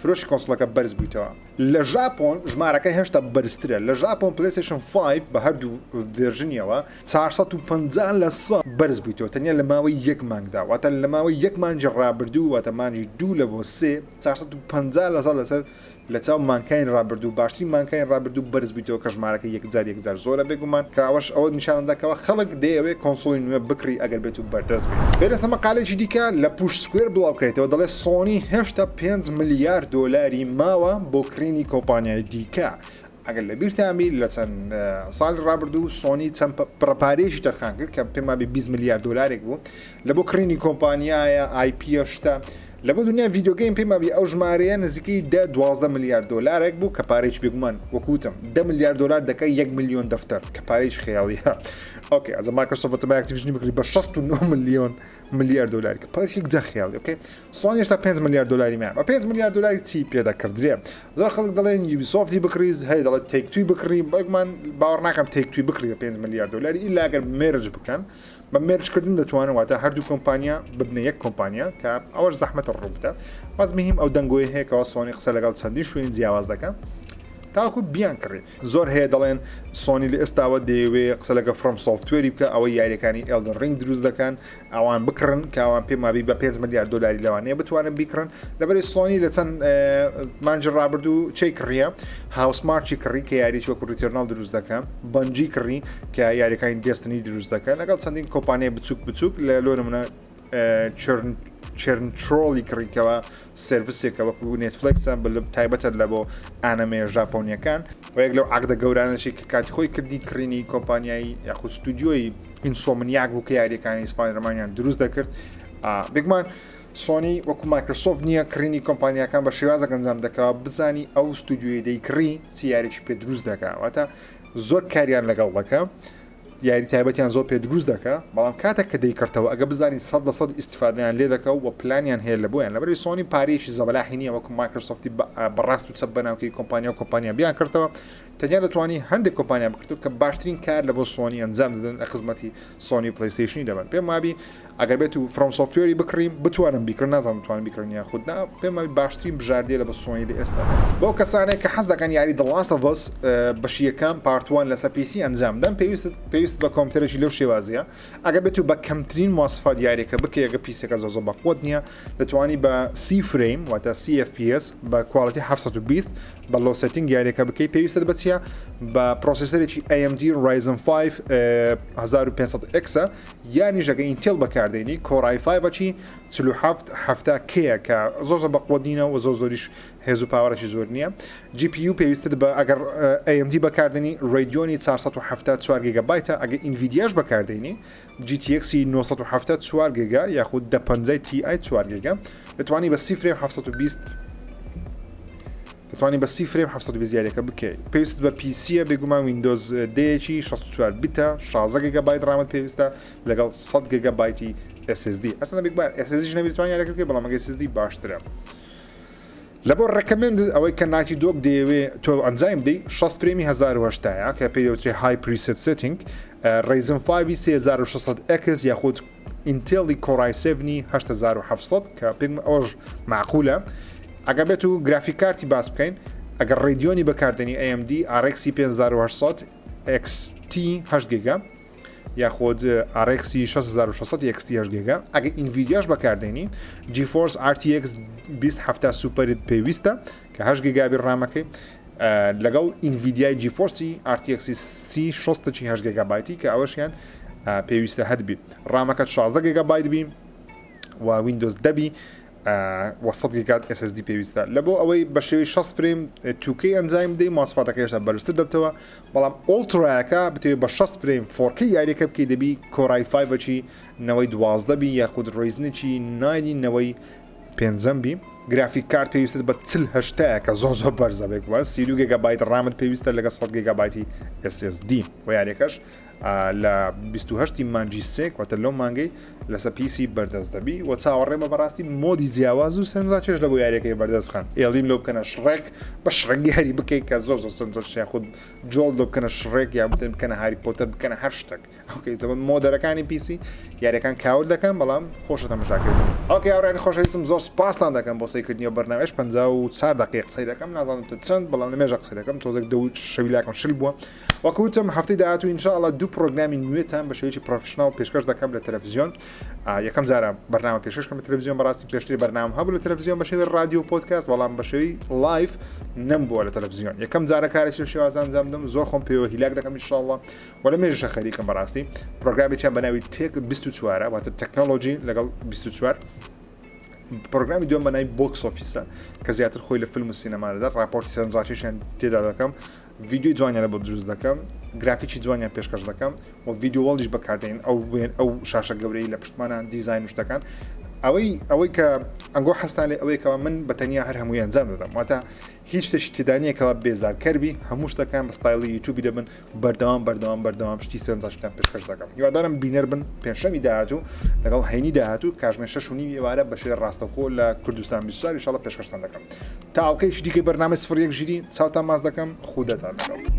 فرۆشی کۆنسڵەکە بەرز بوویتەوە لە ژاپۆن ژمارەکە هێشتا بەرزترە لە ژاپۆن پلیستیشن 5 بە هەردوو ڤێرژنیەوە 450 لە 100 بەرز بوویتەوە تەنیا لە ماوەی یەک مانگدا واتە لە ماوەی یەک مانگی ڕابردوو واتە مانگی 2 لە بۆ 3 450 لە 100 لەسەر لە چاو مانکاین ڕابردوو باشترین مانکاین ڕابردوو بەرز بوویتەوە کە ژمارەکە یەکجار زۆرە بێگومان کاوەش ئەوە نیشانەداکەوە خەڵک دەیەوێت کۆنسۆلی نوێ بکڕی ئەگەر بێت و بەردەست بێت بێرەسە مەقالێکی دیکە لە پوش سکوێر بڵاوکرێتەوە دەڵێ سۆنی هێشتا 5 ملیار دۆلاری ماوە بۆ کڕینی کۆمپانیای دیکە ئەگەر لە بیرتامی لە چەند ساڵی ڕابردوو سۆنی چەند پڕەپارێژی دەرخان کرد کە پێما بێ 20 ملیار دۆلارێک بوو لە بۆ کڕینی کۆمپانیایە IP شتا لە بۆ دنیا ڤیدیۆگەیم پێما بێ ئەو ژمارەیە نزیکەی 12 ملیار دۆلارێک بوو کە پارێک بێگومان وەکوتم 10 ملیار دۆلار دەکەی 1 میلیۆن دەفتەر کە پارێک خەیاڵیە ئۆکێ ئەزە مایکرۆسۆفت بە ئەکتیڤیژنی بکری بە 69 میلیۆن ملیار دلاری کە پارێک جە خەیاڵی ئۆکێ سۆنی هێشتا 5 ملیار دلاری میان بە 5 ملیار دلاری چی پێدەکردرێ زۆر خەڵک دەڵێن یوبیسۆفتی بکڕی هەیە دەڵێت تێکتوی بکڕی بەگومان باوەڕ ناکەم تێکتوی بکڕی 5 ملیار دلاری ئیلا ئەگەر مێرج بکەن بە مێرجکردن دەتوانن واتە هەردوو کۆمپانیا ببنە یەک کۆمپانیا کە ئەوەش زەحمەتە ڕووبدە واز مهم ئەو دەنگۆی هەیە کەەوە سۆنی قسە لەگەڵ چەندین شوێنی جیاواز دەکەن تاکو بیان کڕی زۆر هەیە دەڵێن سۆنی لە ئێستاوە دەیەوێ قسە لەگە فرۆم سۆفتوێری بکە ئەوەی یاریەکانی ئێلدن ڕینگ دروست دەکەن ئەوان بکڕن کە ئەوان پێمابی بە 5 ملیار دلاری لەوانەیە بتوانن بیکڕن لەبەری سۆنی لە چەند مانجی ڕابردوو چی کڕیە هاوسمارچی کڕی کە یاریی وەکو ڕیتێرناڵ دروست دەکەن بەنجی کڕی کە یاریەکانی دەستنی دروست دەکەن لەگەڵ چەندین کۆمپانیای بچوک لە لۆنمونە چرنترۆلی کڕیکەوە سرویسێکە وەکو نێتفلکسە تایبەتە لە بۆ ئانەمەیە ژاپۆنیەکان و یەک لەو عقدە گەورانەشی کە کاتی خۆی کردی کڕینی کۆمپانیایی یاخود ستودیۆی ئینسۆمنیاک بوو کە یاریەکانی سپایدەرمانیان دروست دەکرد بێگومان سۆنی وەکو مایکرۆسۆفت نییە کڕینی کۆمپانیەکان بە شێوازە ئەنجام دەکەوە بزانی ئەو ستودیۆی دەیکڕی سیارێکی پێ دروست دەکەواتە زۆر کاریان لەگەڵ دەکە یاری تایبەتیان زۆر پێ دروست دەکە بەڵام کاتێک کە دەیکردەوە ئەگە بزانین 100% ئیسیفادەیان لێ دەکە و پلانیان هەیە لە بۆیان لەبەری سۆنی پارێکی زەبەلاحی نییە وەکو مایکرۆسۆفتی بەڕاست و چەپ بەناوکەی کۆمپانیا بیان کردەوە تەنیا دەتوانانی هەندێک کۆمپانیا بکردو کە باشترین کار لە بۆ سۆنی ئەنجام دەدەن لە خزمەتی سۆنی پلیستیشنی دەبن پێم وابی ئەگەر بێت و فرۆم سۆفتوێری بکڕیم بتوانم بیکردن نازانم بتوانم بیکردنیان خودنا پێم وابی باشترین بژاردێ لە بە سۆنی لە ئێستا بۆ کەسانێک کە حەز دەکەن یاری The Last of Us بەشیەکان پارتوان لەسەر PC ئەنجام دەن پێویست بە کۆمپیوتەرێکی لەو شێوازیە ئەگەر بێت و بە کەمترین مواصفات یاریەکە بکە ئەگە پیسەکە زۆ بەقوت نییە دەتوانی بە C فریم واتە CFPS بە کوالتی 720 بە لۆ سێتینگ یاریەکە بکەی پێویستە بە چی چیە بە پرۆسسەرێکی AMD Ryzen 5 1500X یانیژەکە ئینتێل بەکاردێنی کۆڕای 5 چی 47 کەیە کە زۆر بە قوەدینە و زۆریش هێز و پاوەڕێکی زۆر نییە GPU پێویستت بە ئەگەر AMD بەکاردێنی ڕێدیۆنی 474 گیگابایتە ئەگە ئینڤیدیاش بەکاردێنی GTX 974 گیگا یاخود 250 Ti 4 گیگا دەتوانی بە 30 فریم 720 دەتوانانی بە 30 فریم 720 یاریەکە بکەیت پێویست بە پیسیە بێگومان ویندۆز دەیەکی 64 بیتە 16 گیگابایت ڕامەت پێویستە لەگەڵ 100 گیگابایتی SSD ئەسەنە بێگومان SSD نەبێت توانانی یاریەکە بکەیت بەڵام ئەگەر SSD باشترە لەبۆ ڕێکەمەند ئەوەی کە ناتی دۆک دەیەوێت تۆ ئەنجام بدەیت 6 فریمی 1080 کە پێی دەوترێت های پریست سێتینگ Ryzen 5 3600X یاخود ئینتێڵی کۆڕای 7 8700 کە پێم ئەوژ معقولە ئەگە بێت و گرافیک کارتی باس بکەین ئەگەر ڕێدیۆنی بەکاردێنی AMD RX 5800 XT 8 گیگا یاخود RX 6600 XT 8 گیگا ئەگە ئینڤیدیاش بەکاردێنی GeForce RTX 2070 سوپەرت پێویستە کە 8 گیگابی ڕامەکەی لەگەڵ ئینڤیدیای GeForce RTX 6 8 گیگابایتی کە ئەوەشیان پێویستە هەدبی ڕامەکەت 16 گیگابایت بی و ویندۆز دەبی وەسەد گیگات SSD پێویستە لە بۆ ئەوەی بە شێوەی 6 فریم 2K ئەنجام بدەی ماسفاتەکە هێشتا بەرزتر دەبتەوە بەڵام ئۆڵترایەکە بتێت بە 6 فریم 4K یاریەکە بکەی دەبی کۆڕای 5 نەوەی 12 بی یاخود ڕۆیزنێکی ناینی نەوەی 5 بی گرافیک کارت پێویستت بە 40 کە زۆر بەرزە بێکوە 30 گیگابایت ڕامت پێویستە لەگە 100 گیگابایتی SSD و یاریەکەش لە 28 مانجی سێک واتە لەو مانگەی لەسەر پیسی بەردەست دەبی و چاوەڕێمە بەڕاستی مۆدی جیاواز و سنجا چێش لە بۆ یاریەکەی بەردەست بخەن ئێڵیم لەو بکەنە شڕێک بە شڕەنگی هەری بکەیت کە زۆر سنجە خود جۆڵ لەو بکەنە شڕێک یا بتن بکەنە هاری پۆتەر بکەنە هەر شتێک مۆدەرەکانی پیسی یاریەکان کاول دەکەن بەڵام خۆشە تەماشاکردن ئۆکێ ئەوڕێنی خۆشەویستم زۆر سپاسان دەکەم بۆ سەیکردنیە بەرنامەش 54 دقیقە قسەی دەکەم نازانم چەند بەڵام لەمێژە قسەی دەکەم تۆزێک دە شەوی لاکەم شل بووە وەکوتم هەفتەی داهاتوو ئینشاءالله دوو پرۆگرامی نوێتان بە شێوەیەکی پرۆفشناڵ پێشکەش دەکەم لە تەلەڤیزیۆن یەکەم جارە بەرنامە پێشکەشکەم لە تەلەڤیزیۆن بەڕاستی پێشتری بەرنامە هەبوو لە تەلەڤیزیۆن بە شێوەی رادیۆ پۆدکاست بەڵام بە شێوەی لایڤ نەمبووە لە تەلەڤیزیۆن یەکەم جارە کارێکی شێوازە ئەنجام دەم زۆر خۆم پێوە هیلاک دەکەم ئینشاءالله وە لەمێژە خەریکم بەڕاستی پرۆگرامێکیان بە ناوی تێک 24 واتە تەکنۆلۆژی لەگەڵ 24 پرۆگرامی دوم بە ناوی بۆکس ئۆفیسە کە زیاتر خۆی لە فیلم و سینەما دەدات راپۆرتی سەرنجڕاکێشیان تێدا دەکەم ڤیدیۆی جوانیان لە بۆ دروست دەکەم گرافیکی جوانیان پێشکەش دەکەم و ڤیدیۆوەڵیش بەکاردێن ئەو شاشە گەورەی لە پشتمانە دیزاین شتەکان ئەوەی کە ئەنگۆ حەستان لێ ئەوەیەکەوە من بەتەنیا هەر هەمووی ئەنجام دەدەم واتە هیچ شتێکی تێدانیەکەوە بێزارکەربی هەموو شتەکان بە ستایلی یوتیوبی دەبن بەردەوام شتی سەرنجڕاکێشیان پێشکەش دەکەم هیوادارم بینەر بن پێنجشەمی داهاتوو لەگەڵ هەینی داهاتوو کاتژمێر 6:30 ئێوارە بە شێوەی ڕاستەوخۆ لە کوردستان 24 ئینشاءالله پێشکەشتان دەکەم تا ئەڵلقەی دیکەی بەرنامە 01 ژیری چاوتان ماز دەکەم خودەتان لەگەڵ